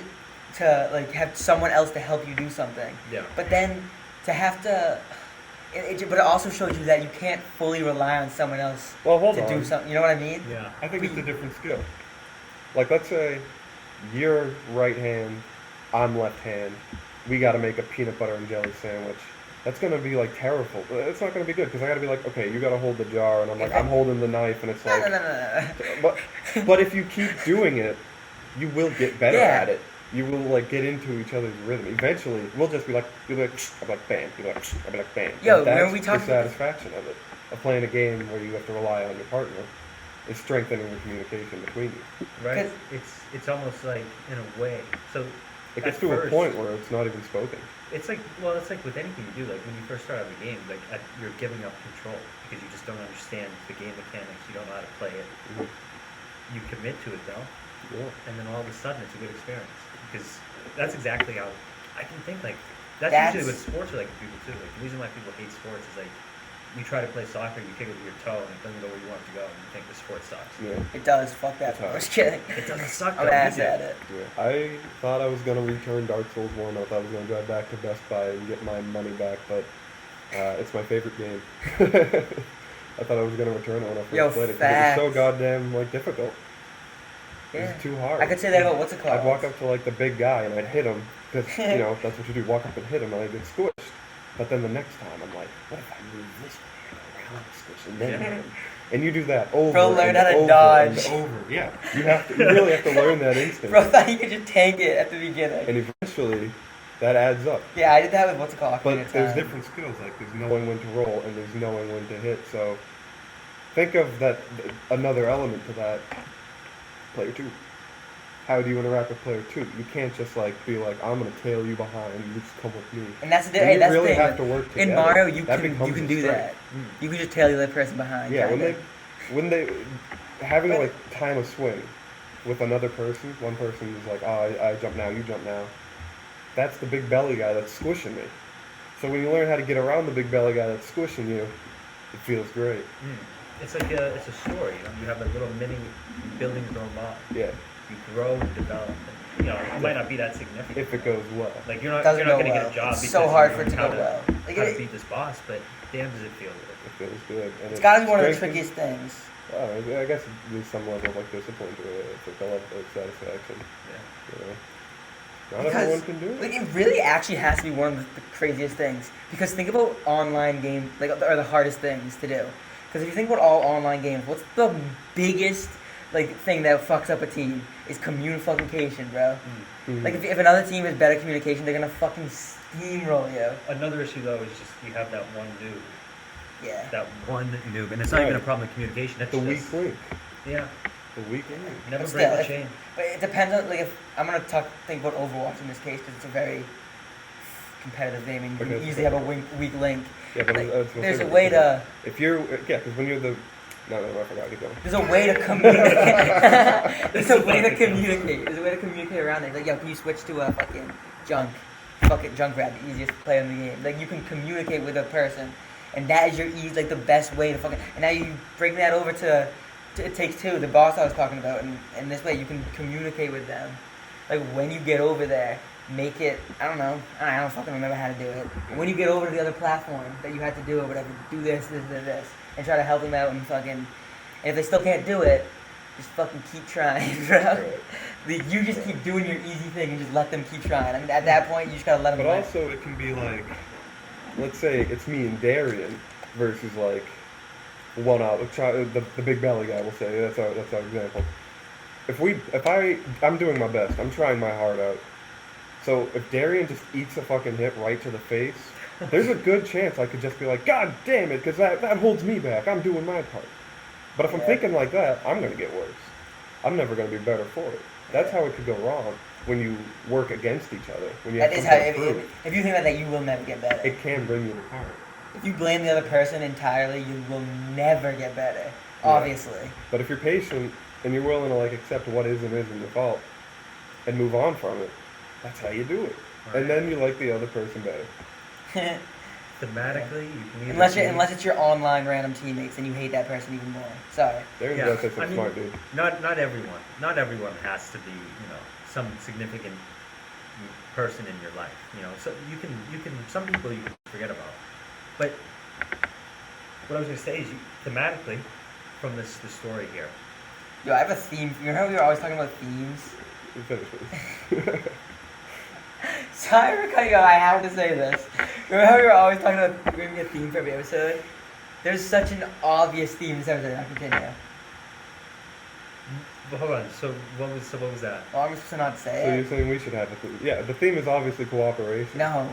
to like have someone else to help you do something. yeah. But then to have to, but it also shows you that you can't fully rely on someone else Well, hold to on. do something. You know what I mean? Yeah. I think it's a different skill. Like, let's say you're right hand, I'm left hand. We got to make a peanut butter and jelly sandwich. That's gonna be like terrible. It's not gonna be good because I gotta be like, okay, you gotta hold the jar, and I'm like, I'm holding the knife, and it's No, like, no. but if you keep doing it, you will get better Yeah. at it. You will like get into each other's rhythm. Eventually, we'll just be like, you'll be like, I'll be like, bam. You'll be like, I'll be like, bam. Yo, And that's remember we the talked about this? satisfaction of it, of playing a game where you have to rely on your partner, is strengthening the communication between you. Right. 'Cause- It's almost like in a way. So It gets at to a first- point where it's not even spoken. It's like it's like with anything you do. Like when you first start out the game, like you're giving up control because you just don't understand the game mechanics. You don't know how to play it. Mhm. You commit to it though, Yeah. and then all of a sudden it's a good experience because that's exactly how I can think. Like that's usually what sports are like for people too. Like the reason why people hate sports is like you try to play soccer, you kick it with your toe, and it doesn't go where you want it to go, and you think the sport sucks. Yeah. It does. Fuck that. It's hard. I'm just kidding. It doesn't suck. I'm though, ass does it? at it. Yeah. I thought I was gonna return Dark Souls 1. I thought I was gonna drive back to Best Buy and get my money back, but it's my favorite game. I thought I was gonna return it when I first Yo, played it because it was so facts. goddamn like difficult. It Yeah. was too hard. I could say that about what's it called? I'd walk up to like the big guy and I'd hit him because you know that's what you do. Walk up and hit him and I get squished. But then the next time I'm like, what if I move this way and around the squish and then hit him? And you do that over Bro, learn and how to over dodge. and Over, yeah. You really have to learn that instinct. Bro, I thought you could just tank it at the beginning. And eventually, that adds up. Yeah, I did that with what's it called? But Ocarina of there's Time. different skills. Like there's knowing when to roll and there's knowing when to hit. So think of that another element to that. Player 2. How do you interact with player 2? You can't just like be like, I'm gonna tail you behind. You just come with me. And that's the And hey, you that's really the thing. have to work together. In Mario, you That can becomes a do strength. that. You can just tail the other person behind. Yeah, kinda. when they having But- like time of swing with another person, one person is like, oh, I jump now, you jump now. That's the big belly guy that's squishing me. So when you learn how to get around the big belly guy that's squishing you, it feels great. It's like it's a story. You know, you have like little mini buildings going on. Yeah, You grow, develop. And, you know, it might not be that significant. if it goes well. Like you're not Doesn't you're not go gonna well. get a job It's because so hard you for it to know go well. Like, how to it- beat this boss, but damn does it feel good. It feels good. And It's it gotta be one of the strengthens- trickiest things. I guess there's some level of like discipline to it. It's like a level of satisfaction. Yeah. You know? Not Because, everyone can do it. Like, it really actually has to be one of the craziest things. Because think about online games, like, are the hardest things to do. Because if you think about all online games, what's the biggest like thing that fucks up a team is communication, bro. Mhm. Like if another team has better communication, they're gonna fucking steamroll you. Another issue though is just you have that one noob. Yeah. That one noob, and it's not even a Right. problem with communication. It's the just, weak link. Yeah. The weak link. Never But break still, the if- chain. But it depends on like if I'm gonna think about Overwatch in this case because it's a very competitive game and you can Because- easily have a weak link. Yeah, but Like, that's there's a way to If you're, yeah, because when you're the, no, I forgot. Keep going. there's a way to communicate. There's a way to communicate. There's a way to communicate around it. Like yo, can you switch to a fucking junk? Fucking junk grab, the easiest player in the game. Like you can communicate with a person, and that is your like the best way to fucking. And now you bring that over to It Takes Two, the boss I was talking about, and this way you can communicate with them. Like when you get over there, make it. I don't fucking remember how to do it. When you get over to the other platform that you had to do or whatever, do this, and try to help them out and fucking. And if they still can't do it, just fucking keep trying, bro. Right. Like, you just keep doing your easy thing and just let them keep trying. I mean, at that point, you just gotta let them. But win. also, it can be like, let's say it's me and Darian versus like one out. The big belly guy. We'll say that's our example. I'm doing my best. I'm trying my heart out. So if Darian just eats a fucking hit right to the face, there's a good chance I could just be like, God damn it, because that holds me back. I'm doing my part. But if I'm Yeah. thinking like that, I'm gonna get worse. I'm never gonna be better for it. That's how it could go wrong when you work against each other. When you That have is how. something to prove. If you think about that, you will never get better. It can bring you apart. If you blame the other person entirely, you will never get better. Obviously. But if you're patient and you're willing to like accept what is and isn't your fault and move on from it, that's how you do it. Right. And then you like the other person better. Thematically, you can Unless it's your online random teammates and you hate that person even more. Sorry. There's Yeah, that's some I mean, smart dude. not everyone has to be, some significant person in your life. So you can some people you can forget about. But what I was gonna say is, thematically, from the story here. Yo, I have a theme. You know how we were always talking about themes? You finish it. Sorry for cutting you off. I have to say this. Remember how we were always talking about giving a theme for every episode? There's such an obvious theme this episode. I'll continue. But hold on. So what was that? Well, I'm supposed to not So say you're it. saying we should have a theme? Yeah, the theme is obviously cooperation. No,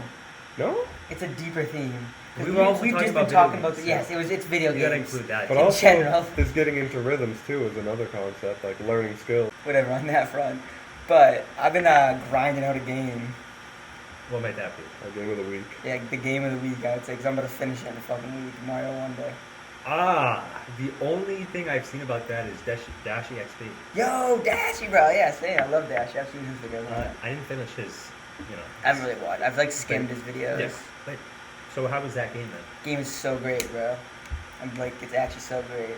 No? it's a deeper theme. We were also We've talking just about been talking video about. games, Yes, it's video You gotta games. include that. But In also, general. this getting into rhythms too is another concept, like learning skills. Whatever on that front. But I've been grinding out a game. What might that be? Our game of the week. Yeah, the game of the week, I would say, because I'm going to finish it in a fucking week, Mario Wonder. The only thing I've seen about that is Dashi XP. Yo, Dashy, bro. Yeah, same. I love Dashy. I've seen his videos. I didn't finish his, I haven't really watched. I've skimmed his videos. Yes. But, so how was that game then? Game is so great, bro. It's actually so great.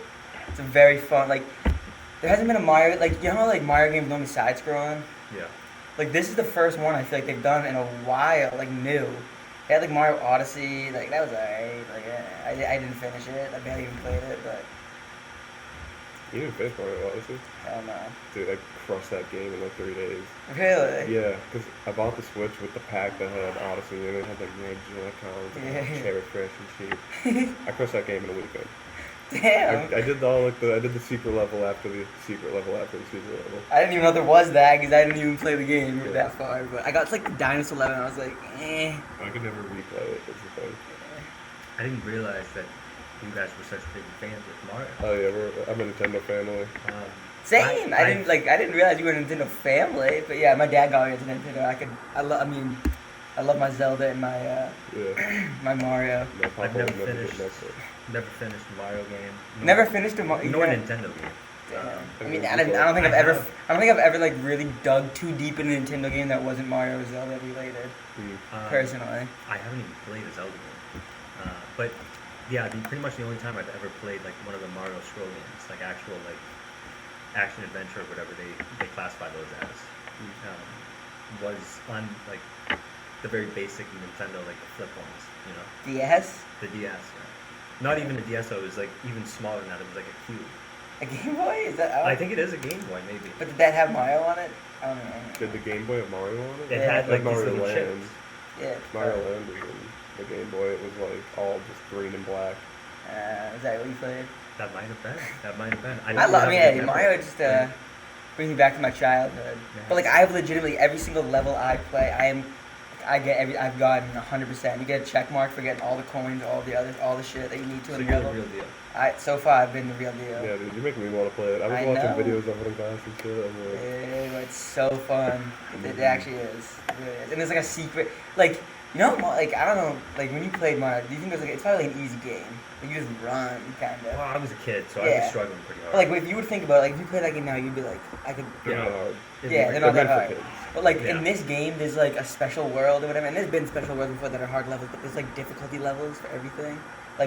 It's a very fun, there hasn't been a Mario, you know how, Mario games normally side-scrolling? Yeah. This is the first one I feel like they've done in a while, new. They had, Mario Odyssey, that was alright. I didn't finish it. I barely even played it, but You didn't finish Mario Odyssey? hell no. Dude, I crushed that game in 3 days. Really? Yeah, because I bought the Switch with the pack that had Odyssey in it. It had Reg Joy-Cons and Cherry Fresh and shit. I crushed that game in a weekend. Damn. I did all I did the secret level after the secret level after the secret level. I didn't even know there was that because I didn't even play the game Yeah. that far. But I got to the Dinosaur level and I was like, eh. I could never replay it. That's the thing. I didn't realize that you guys were such big fans with Mario. Oh yeah, I'm a Nintendo family. Same. I didn't realize you were a Nintendo family. But yeah, my dad got me into Nintendo. I love my Zelda and my Yeah. my Mario. My papa I've never would never get finished. next to it. Never finished a Mario game. Never finished a Mario. No Nintendo game. Damn. I I've mean, never I don't think I I've ever really dug too deep in a Nintendo game that wasn't Mario or Zelda related. Personally. I haven't even played a Zelda game. But yeah, pretty much the only time I've ever played one of the Mario scroll games, actual action adventure or whatever they classify those as, was on the very basic Nintendo, the flip ones, DS? the DS. Yeah. Not even a DS, though. It was even smaller than that. It was a cube. A Game Boy? Is that? I think it is a Game Boy, maybe. But did that have Mario on it? I don't know. Did the Game Boy have Mario on it? It Yeah. had Like these Mario little Land. chips. Yeah. Mario Land was in the Game Boy. It was all just green and black. Is that what you played? That might have been. That might have been. I don't love. have a Yeah, good Mario memory. just brings me back to my childhood. But I've legitimately every single level I play, I've gotten 100%. You get a check mark for getting all the coins, all the shit that you need to So in the you're the level. real deal. So far, I've been the real deal. Yeah, dude, you're making me want to play it. I was I watching know. videos of it in class and shit. I'm like, Ew, it's so fun. It actually is. It really is. And there's a secret, I don't know, when you played Mario, do you think it's probably an easy game? You just run, kind of. Well, I was a kid, so I Yeah. was struggling pretty hard. But if you would think about it, if you play that game now, you'd be like, I could. they're Yeah. not hard. Yeah, they're not that meant for hard. kids. But Yeah. in this game, there's a special world or whatever, and there's been special worlds before that are hard levels, but there's difficulty levels for everything.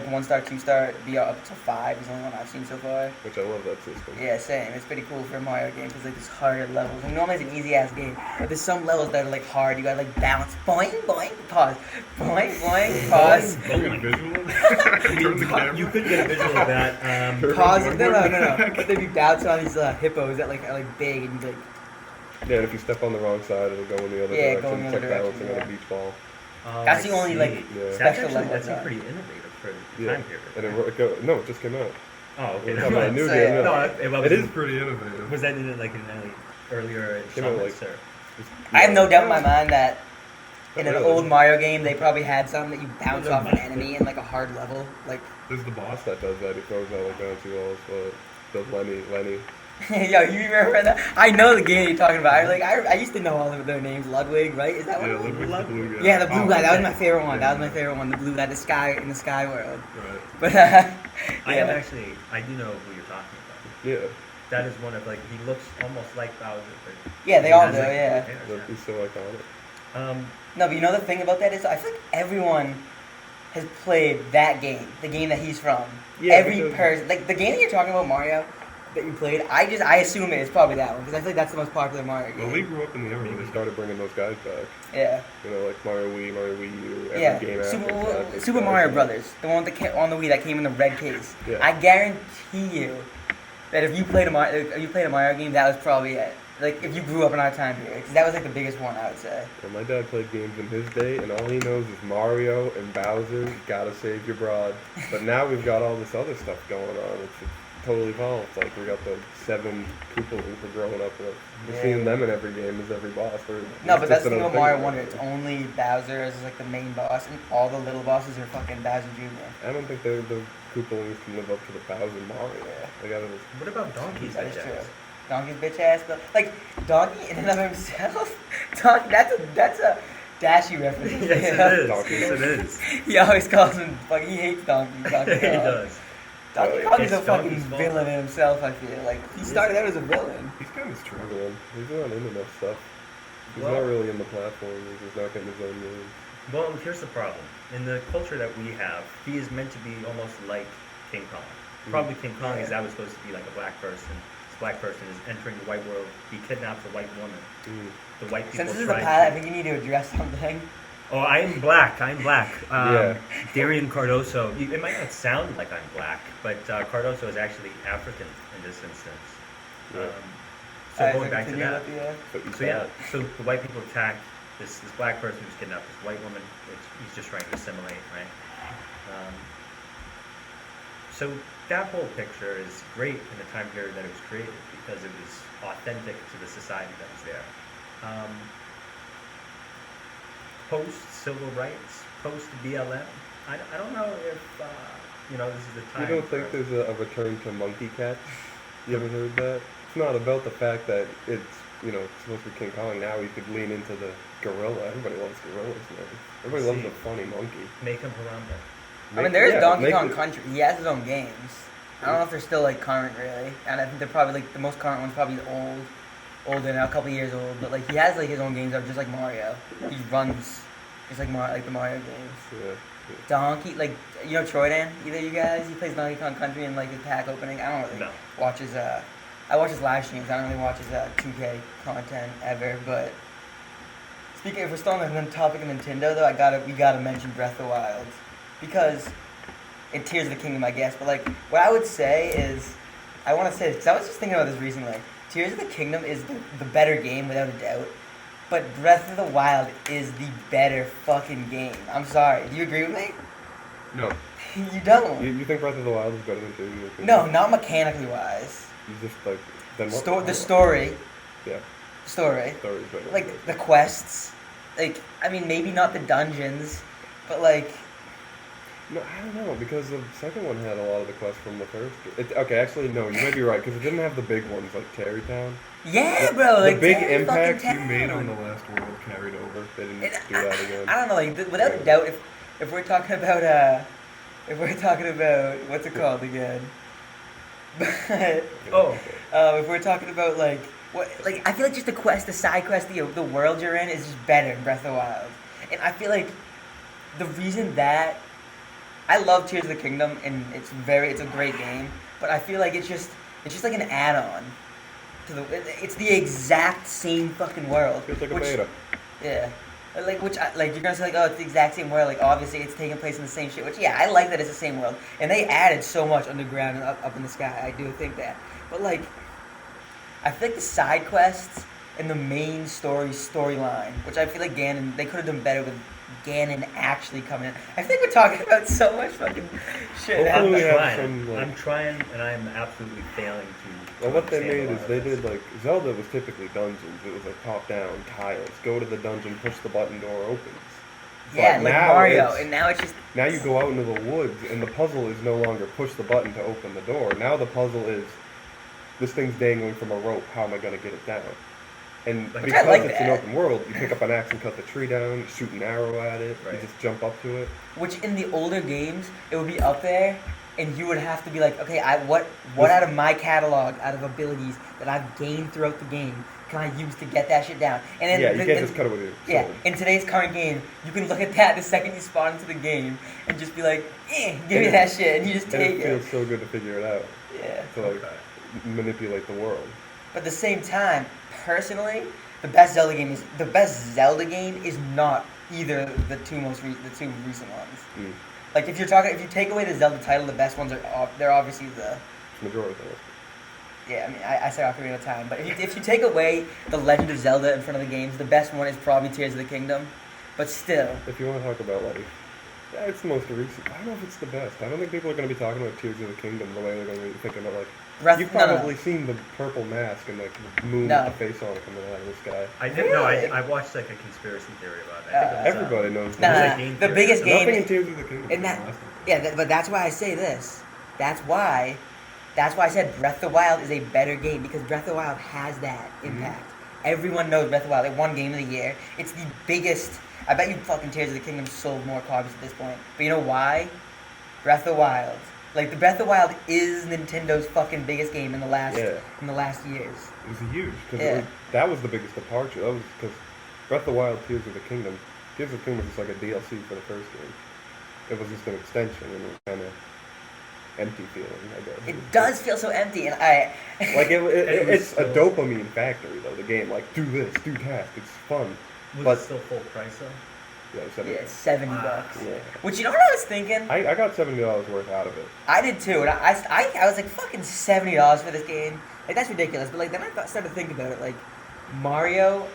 1 star, 2 star, be up to 5 is the only one I've seen so far. Which I love that system. Yeah, same. It's pretty cool for a Mario game because there's harder levels. And normally it's an easy ass game, but there's some levels that are hard. You gotta bounce, boing, boing, pause, boing, boing, pause, You get a visual of it? Turn the camera. You could get a visual of that. pause. No. But then you bounce on these hippos that are big, and you Yeah, and if you step on the wrong side, it'll go in the other Yeah, direction. go in the It's other balancing direction, on a beach ball. Oh, That's I the only, see. like, Yeah. That's special actually, level that seems design. pretty innovative for the Yeah. time period. And no, it just came out. Oh, okay. We're talking about a new So, game. yeah. No, it it is Pretty innovative. Was that in earlier Came out, summits, or? I have no doubt in my mind that in an Really? old Mario game, they probably had something that you bounce off an enemy in a hard level. There's the boss. Boss that does that. He throws out bouncy balls. Does Lenny. Yo, you remember that? I know the game you're talking about. I used to know all of their names. Ludwig, right? Is that Yeah, one? Ludwig's the blue guy. Yeah, the blue Oh, guy. That was okay. my favorite one. Yeah. That was my favorite one. The blue guy, the sky in the sky world. Right. But I yeah. am actually, I do know who you're talking about. Yeah, That is one of, like, he looks almost like Bowser, but Yeah, they he all has, do. like, blue Yeah. hair, that'd be so iconic. No, but you know the thing about that is, I feel like everyone has played that game, the game that he's from. Yeah, Every because- person, like the game that you're talking about, Mario, that you played. I assume it's probably that one because I feel like that's the most popular Mario game. Well, we grew up in the era They where started bringing those guys back. Yeah. You know, like Mario Wii, Mario Wii U, every Yeah, game after that. Super Mario Brothers, the one that on the Wii that came in the red case. Yeah. I guarantee you that if you played a Mario game, that was probably it. Like if you grew up in our time period, 'cause that was like the biggest one, I would say. And my dad played games in his day, and all he knows is Mario and Bowser. Gotta save your broad. But now we've got all this other stuff going on. It's totally evolved. Like we got the 7 people who were growing up with. We're Yeah. seeing them in every game as every boss. No, It's but that's just the thing another about Mario thing. Wonder. It's only Bowser as like the main boss, and all the little bosses are fucking Bowser Jr. I don't think the Koopalings can live up to the Bowser Mario. They gotta. what about Donkey's That is bitch true. ass? Donkey's bitch ass, but like Donkey in and of himself, Donkey that's a Dashy reference. Yes, Yeah. it is. Donkey. Yes, it is. He always calls him like he hates Donkey. Donkey He does. Donkey Oh, Kong's a it's fucking Donkey's fault. villain in himself. I feel like he started out as a villain. he's kind of struggling. Struggling. He's not into enough stuff. He's Well- not really in the platform. He's not getting his own moves. Well, here's the problem. In the culture that we have, he is meant to be almost like King Kong. Probably King Kong is that was supposed to be like a black person. This black person is entering the white world. He kidnaps a white woman. The white people Since this is the try pilot, I to... think you need to address something. Oh, I am black. I'm black. Yeah. Darian Cardoso. It might not sound like I'm black, but Cardoso is actually African in this instance. Yeah. So going back to that. But he's So yeah, not. so the white people attack this black person who's kidnapped this white woman, which he's just trying to assimilate, right? So that whole picture is great in the time period that it was created because it was authentic to the society that was there. Post civil rights, post BLM. I don't know if this is the You time. don't think there's a return to monkey catch? You haven't heard that? It's not about the fact that it's supposed to be King Kong. Now you could lean into the gorilla. Everybody loves gorillas, man. Everybody loves See. a funny monkey. Make him Harambe. I mean, there is Donkey make Kong it- Country. He has his own games. I don't know if they're still like current really, and I think they're probably like the most current one's probably older now, a couple years old. But like he has like his own games that are just like Mario. He runs just like the Mario games. Yeah. Donkey, like Troydan, either of you guys? He plays Donkey Kong Country in like his pack opening. I don't really No. watch his I watch his live streams. I don't really watch his 2K content ever. But speaking, if we're still on the topic of Nintendo though, we gotta mention Breath of the Wild because it Tears of the Kingdom, I guess. But like what I would say is, I want to say this because I was just thinking about this recently. Tears of the Kingdom is the better game without a doubt. But Breath of the Wild is the better fucking game. I'm sorry. Do you agree with me? No. You don't. You think Breath of the Wild is better than Tears of the Kingdom? No, not mechanically wise. You just like then what? The story. Yeah. Story. Story's better. Like the quests. Like I mean, maybe not the dungeons, but like. No, I don't know, because the second one had a lot of the quests from the first. Okay, actually, no, you may be right, because it didn't have the big ones like Terrytown. Yeah, bro. The Like big Terry fucking impact you Town. Made on the last world carried over. They didn't And do that again. I don't know, like without a doubt, if we're talking about what's it called again? But Oh, if we're talking about like I feel like just the side quest, the world you're in is just better in Breath of the Wild, and I feel like the reason that I love Tears of the Kingdom and it's a great game, but I feel like it's just like an add-on to it's the exact same fucking world. Feels like a which- beta. Yeah. Like you're gonna say like, oh, it's the exact same world. Like obviously it's taking place in the same shit. Which yeah, I like that it's the same world, and they added so much underground and up in the sky. I do think that, but like, I feel like the side quests and the main storyline, which I feel like they could have done better with Ganon actually coming in. I think we're talking about so much fucking shit. Hopefully we have trying. some, like- I'm trying, and I'm absolutely failing to. Well, what they understand made a lot is of they this. did like Zelda was typically dungeons. It was like top down tiles. Go to the dungeon, push the button, door opens. Yeah, But like now Mario, it's- and now it's just Now you go out into the woods, and the puzzle is no longer push the button to open the door. Now the puzzle is this thing's dangling from a rope. How am I gonna get it down? And Like, because I like it's that. an open world, you pick up an axe and cut the tree down, you shoot an arrow at it, Right. you just jump up to it. Which in the older games, it would be up there, and you would have to be like, okay, what out of my catalog, out of abilities that I've gained throughout the game, can I use to get that shit down? And then Yeah, you can't just cut it with your Yeah, sword. in today's current game, you can look at that the second you spawn into the game and just be like, give me that shit, and you just And take it it. feels so good to figure it out, Yeah. to like Okay. manipulate the world. But at the same time, personally, the best Zelda game is not either the two recent ones. Mm. Like if you take away the Zelda title, the best ones they're obviously the Majority of it. yeah. I mean, I say Ocarina of Time, but if you take away the Legend of Zelda in front of the games, the best one is probably Tears of the Kingdom. But still, If you want to talk about like, yeah, it's the most recent. I don't know if it's the best. I don't think people are going to be talking about Tears of the Kingdom the way they're going to be thinking about like. You've probably seen the purple mask and like the moon No. with the face on it coming out of the sky. I did no. Really? I watched like a conspiracy theory about it. I think it was, Everybody knows. Nah, that. like game the theory. biggest game. Nothing in Tears of the Kingdom. And that, but that's why I say this. That's why I said Breath of the Wild is a better game because Breath of the Wild has that impact. Everyone knows Breath of the Wild. It won Game of the Year. It's the biggest. I bet you fucking Tears of the Kingdom sold more copies at this point. But you know why? Breath of the Wild. Like the Breath of the Wild is Nintendo's fucking biggest game in the last years. It was huge. Because that was the biggest departure. That was because Breath of the Wild, Tears of the Kingdom. Tears of the Kingdom was just like a DLC for the first game. It was just an extension and it was kind of empty feeling, I guess. It does feel so empty, and Like It was it's a still- dopamine factory though. The game, like do this, do task. It's fun. Was But- it still full price though? Yeah, it's yeah, it's $70. Yeah. Which you know what I was thinking? I got $70 worth out of it. I did too, and I was like, fucking $70 for this game. Like, that's ridiculous. But, like, then I started to think about it. Like, Mario,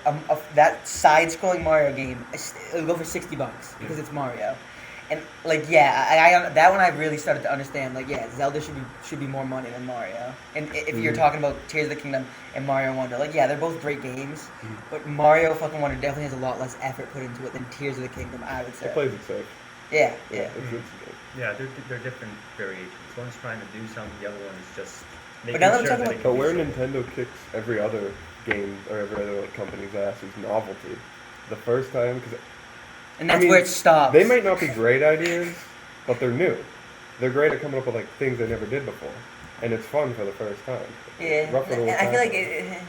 that side-scrolling Mario game, it'll go for $60 because it's Mario. And, like, yeah, I that one I really started to understand. Like, yeah, Zelda should be more money than Mario. And if you're talking about Tears of the Kingdom and Mario Wonder, like, yeah, they're both great games. But Mario fucking Wonder definitely has a lot less effort put into it than Tears of the Kingdom, I would say. It plays it safe. Yeah. It's good. Yeah, they're different variations. One's trying to do something, the other one is just making now that I'm sure talking that about- it But can where be sold. Nintendo kicks every other game or every other like, company's ass is novelty. The first time, because And that's I mean, where it stops. they might not be great ideas, but they're new. They're great at coming up with like things they never did before, and it's fun for the first time. Yeah, Rough and little I feel like tackle.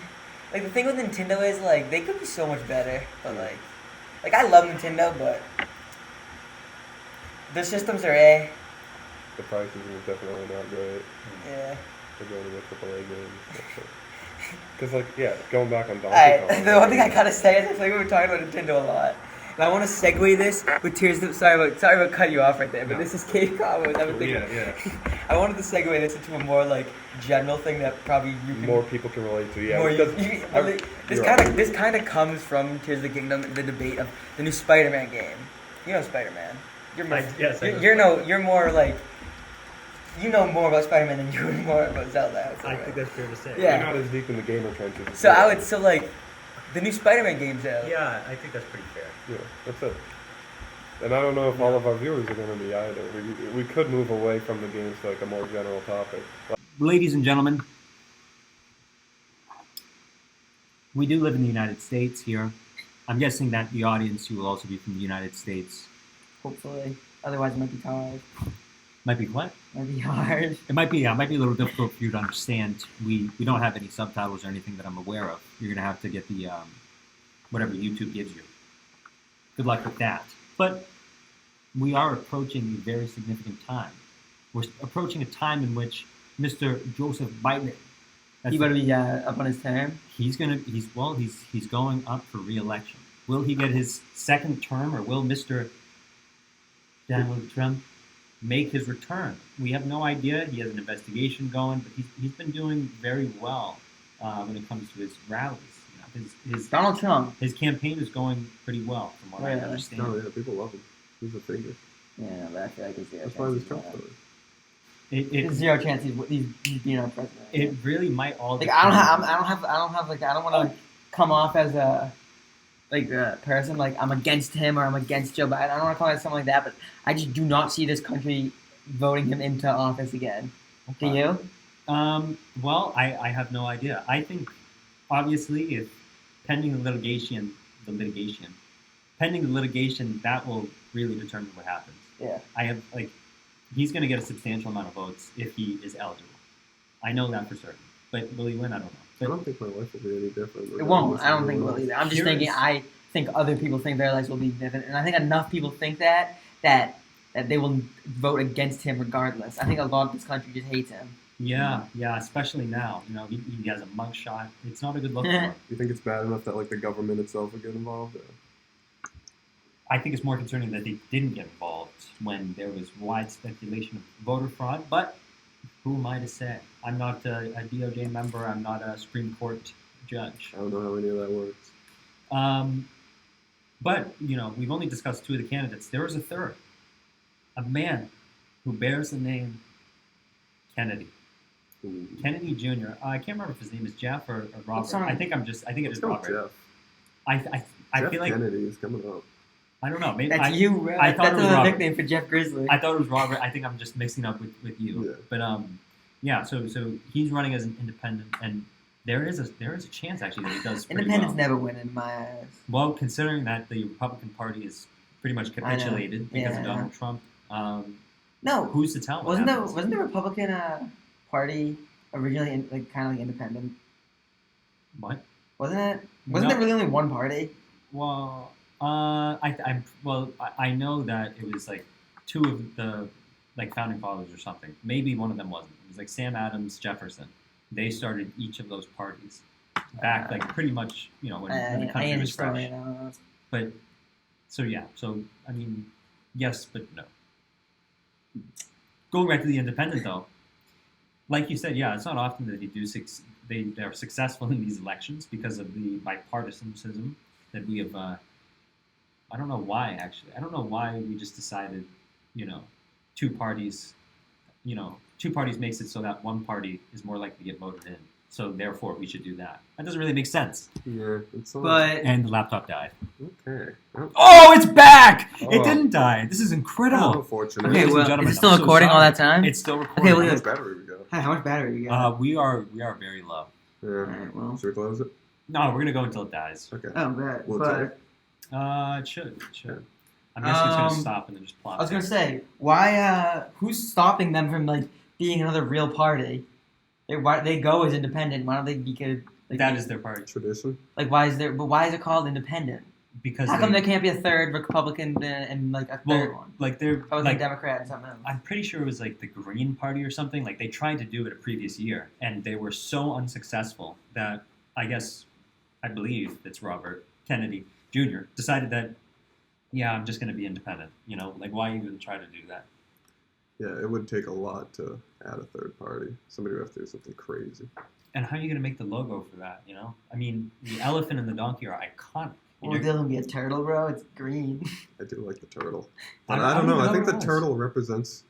like the thing with Nintendo is like they could be so much better, but like I love Nintendo, but their systems are The prices are definitely not great. yeah. They're going to get AAA games. Because like going back on Donkey Alright, Kong. the one thing I gotta say is I feel like we were talking about Nintendo a lot. And I want to segue this with Tears of... Sorry about cutting you off right there, but No. this is Cave Convos. I've been thinking... Yeah. I wanted to segue this into a more, like, general thing that probably you can... More people can relate to. Yeah. More because this you're kind of comes from Tears of the Kingdom, the debate of the new Spider-Man game. You know Spider-Man. You're more, Yes, I know you're more like... You know more about Spider-Man than you know more about Zelda. I think that's fair to say. Yeah. You're not as deep in the gamer trenches. as So we are. so like... The new Spider-Man game's out. Yeah, I think that's pretty fair. Yeah, that's it. And I don't know if all of our viewers are going to be either. We could move away from the games to like a more general topic. Ladies and gentlemen, we do live in the United States here. I'm guessing that the audience, you will also be from the United States. Hopefully. Otherwise it might be hard. Might be what? Might be hard. It might be a little difficult for you to understand. We don't have any subtitles or anything that I'm aware of. You're going to have to get the whatever YouTube gives you. Good luck with that. But we are approaching a very significant time. We're approaching a time in which Mr. Joseph Biden, He better be up on his term. he's going up for re-election. Will he get his second term, or will Mr. Donald Trump make his return? We have no idea. He has an investigation going, but he's been doing very well when it comes to his rallies. You know, his Donald Trump. his campaign is going pretty well, from what I Really? understand. No, yeah, people love him. He's a figure. Yeah, but I feel like it's zero That's why chance. he's Trump story. It Zero chance he's being our president. it really might all. Like depend. I don't want to like come off as a person like I'm against him or I'm against Joe Biden. I don't want to come off as something like that, but I just do not see this country voting him into office again. Do you? Well, I have no idea. I think, obviously, if pending the litigation, pending the litigation, that will really determine what happens. Yeah. I have, like, he's going to get a substantial amount of votes if he is eligible. I know that for certain. But will he win? I don't know. I But don't think my life will be any different. It won't. I don't think it will either. I'm just Here's- thinking. I think other people think their lives will be different, and I think enough people think that they will vote against him regardless. I think a lot of this country just hates him. yeah, especially now. You know, he has a mugshot. It's not a good look for him. You think it's bad enough that like the government itself would get involved? I think it's more concerning that they didn't get involved when there was wide speculation of voter fraud. But who am I to say? I'm not a DOJ member. I'm not a Supreme Court judge. I don't know how any of that works. But, you know, we've only discussed two of the candidates. There is a third. A man who bears the name Kennedy. Ooh. Kennedy Jr. I can't remember if his name is Jeff or Robert. sorry. I think it is Let's go with Robert. Jeff. I Jeff feel like, Kennedy is coming up. I don't know. Maybe That's I, you, bro. I thought That's it was another Robert. nickname for Jeff Grizzly. I thought it was Robert. I think I'm just mixing up with you. Yeah. But yeah, so he's running as an independent, and there is a chance actually that he does pretty Independents well. never win in my eyes. Well, considering that the Republican Party is pretty much capitulated because of Yeah. Donald Trump, No, who's to tell? What wasn't happens? the Republican Party originally kind of like independent? What? Wasn't it? Wasn't No. there really only one party? Well, I know that it was like two of the like founding fathers or something. Maybe one of them wasn't. It was like Sam Adams, Jefferson. They started each of those parties back like pretty much, you know, when the I country ain't a was fresh. historian. But so I mean, yes, but no. Going back to the independent though, like you said, yeah, it's not often that they are successful in these elections because of the bipartisanism that we have. I don't know why actually. I don't know why we just decided, you know, two parties makes it so that one party is more likely to get voted in. So therefore, we should do that. That doesn't really make sense. Yeah, it's all But And the laptop died. okay. Oh, Oh, it's back! Oh. It didn't die. This is incredible. unfortunate. okay, Ladies and well, gentlemen, is it still I'm so recording all sorry. that time? It's still recording. Okay, How well, much battery we got? Hi, how much battery we got? We are very low. Yeah. Alright, well. Should we close it? No, we're gonna go until it dies. Okay. Oh, bad. Will it But take? It should. Yeah. I'm guessing it's gonna Um, stop and then just plop. I was gonna say, why? Who's stopping them from like being another real party? Why they go as independent? Why don't they be good? Like, That is their party Tradition. like why is there? But why is it called independent? because How come there can't be a third Republican and like a third one? like they're Republican, like Democrat, and something else. I'm pretty sure it was like the Green Party or something. Like they tried to do it a previous year, and they were so unsuccessful that I believe it's Robert Kennedy Jr. decided that, yeah, I'm just going to be independent. You know, like why even try to do that? Yeah, it would take a lot to add a third party. Somebody would have to do something crazy. And how are you going to make the logo for that? You know, I mean, the elephant and the donkey are iconic. You Well, know, it doesn't be a turtle, bro. It's green. I do like the turtle. I But don't I don't know. even I think know the what it was. turtle represents.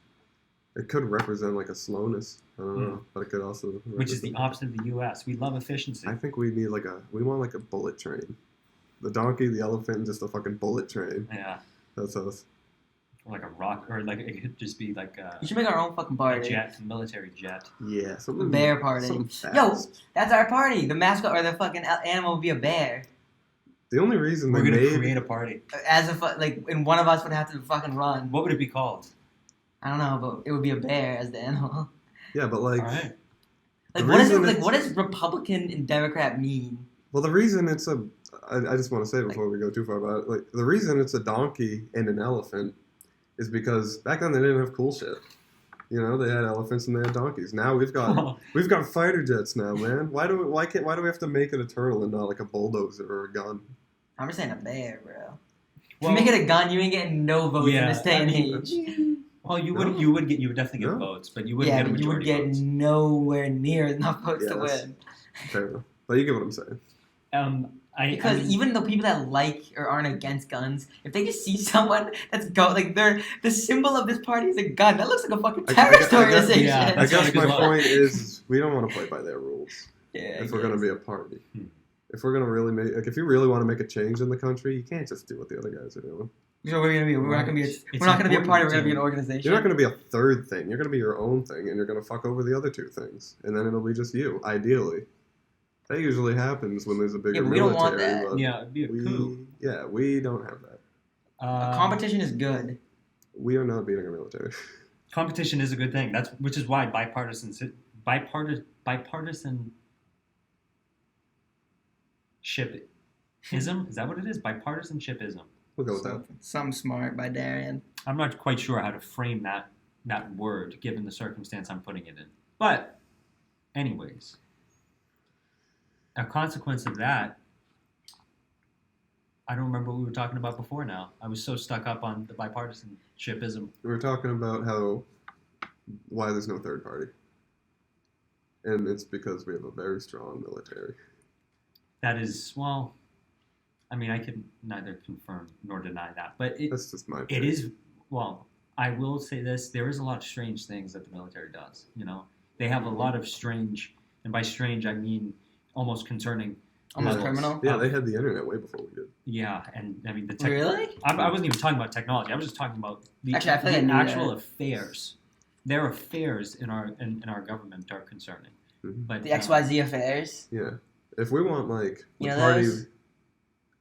It could represent like a slowness. I don't know, but it could also. which is the represent- opposite of the U.S. We love efficiency. I think we need we want like a bullet train. The donkey, the elephant, and just a fucking bullet train. Yeah, That's us. or like a rock, or like it could just be like You should make our own fucking a party. jet, a military jet. Yeah, something. Bear party. something Yo, fast. that's our party. The mascot or the fucking animal would be a bear. The only reason We're they gonna made create a party. As and one of us would have to fucking run. What would it be called? I don't know, but it would be a bear as the animal. yeah, but like All right. Like The what is it? reason Like it's- what does Republican and Democrat mean? well, the reason it's a I just want to say before we go too far about it, like the reason it's a donkey and an elephant is because back then they didn't have cool shit. You know, they had elephants and they had donkeys. Now we've got fighter jets now, man. Why do we have to make it a turtle and not like a bulldozer or a gun? I'm just saying a bear, bro. If Well, you make it a gun, you ain't getting no votes in Yeah, this day I and mean, age. well, you No. would definitely get No. votes, but you wouldn't Yeah, get a but you would majority get votes. nowhere near enough votes to Yes. win. Fair enough. But you get what I'm saying. Because even the people that like or aren't against guns, if they just see someone that's the symbol of this party is a gun, that looks like a fucking I terrorist guess- organization. Yeah, I That's guess not a good my one. point is we don't want to play by their rules Yeah, if we're going to be a party. Hmm. If we're going to really if you really want to make a change in the country, you can't just do what the other guys are doing. So we're gonna be. We're not gonna be. It's We're not gonna be a party. We're gonna be an important organization. You're not going to be a third thing. You're going to be your own thing, and you're going to fuck over the other two things, and then it'll be just you. Ideally, that usually happens when there's a bigger Yeah, but we don't want military. that. but Yeah, it'd be a coup. we don't have that. Competition is good. We are not beating our military. Competition is a good thing. Which is why bipartisanship is that what it is? Bipartisanshipism. We'll go with that. Some smart by Darian. I'm not quite sure how to frame that word given the circumstance I'm putting it in. But, anyways, a consequence of that, I don't remember what we were talking about before now. I was so stuck up on the bipartisanshipism. We were talking about why there's no third party, and it's because we have a very strong military. That is, well, I mean, I can neither confirm nor deny that. But That's just my it opinion. is, well, I will say this. There is a lot of strange things that the military does, you know. They have a lot of strange, and by strange I mean almost concerning. Almost levels. criminal. Yeah, they had the internet way before we did. Yeah, and I mean, Really? I wasn't even talking about technology. I was just talking about the, Actually, I feel like I the knew actual that. affairs. Their affairs in our government are concerning. Mhm. But The XYZ affairs. Yeah, if we want like the You know party, those?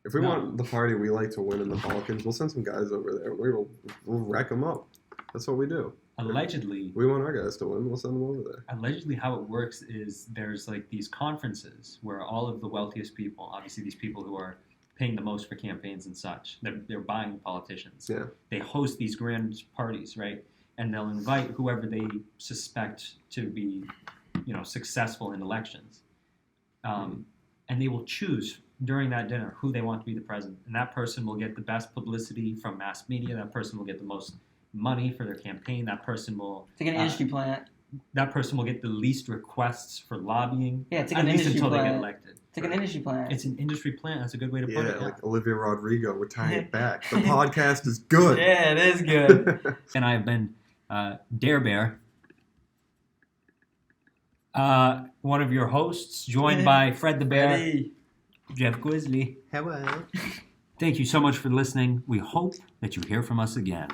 if we No. want the party we like to win in the Balkans, we'll send some guys over there. We'll wreck them up. That's what we do. allegedly, We want our guys to win. We'll send them over there. allegedly how it works is there's like these conferences where all of the wealthiest people, obviously these people who are paying the most for campaigns and such, they're buying politicians. Yeah. They host these grand parties, right? And they'll invite whoever they suspect to be, you know, successful in elections. And they will choose during that dinner who they want to be the president. And that person will get the best publicity from mass media. That person will get the most money for their campaign. That person will It's like an industry plant. that person will get the least requests for lobbying. Yeah, it's like at an least industry until they get plant. elected. It's like an industry plant. It's an industry plant. That's a good way to put Yeah, it. like Olivia Rodrigo. We're tying it back. The podcast is good. Yeah, it is good. And I have been Dare Bear, one of your hosts, joined by Fred the Bear, Ready. Jeff Grizzly. Hello. Thank you so much for listening. We hope that you hear from us again.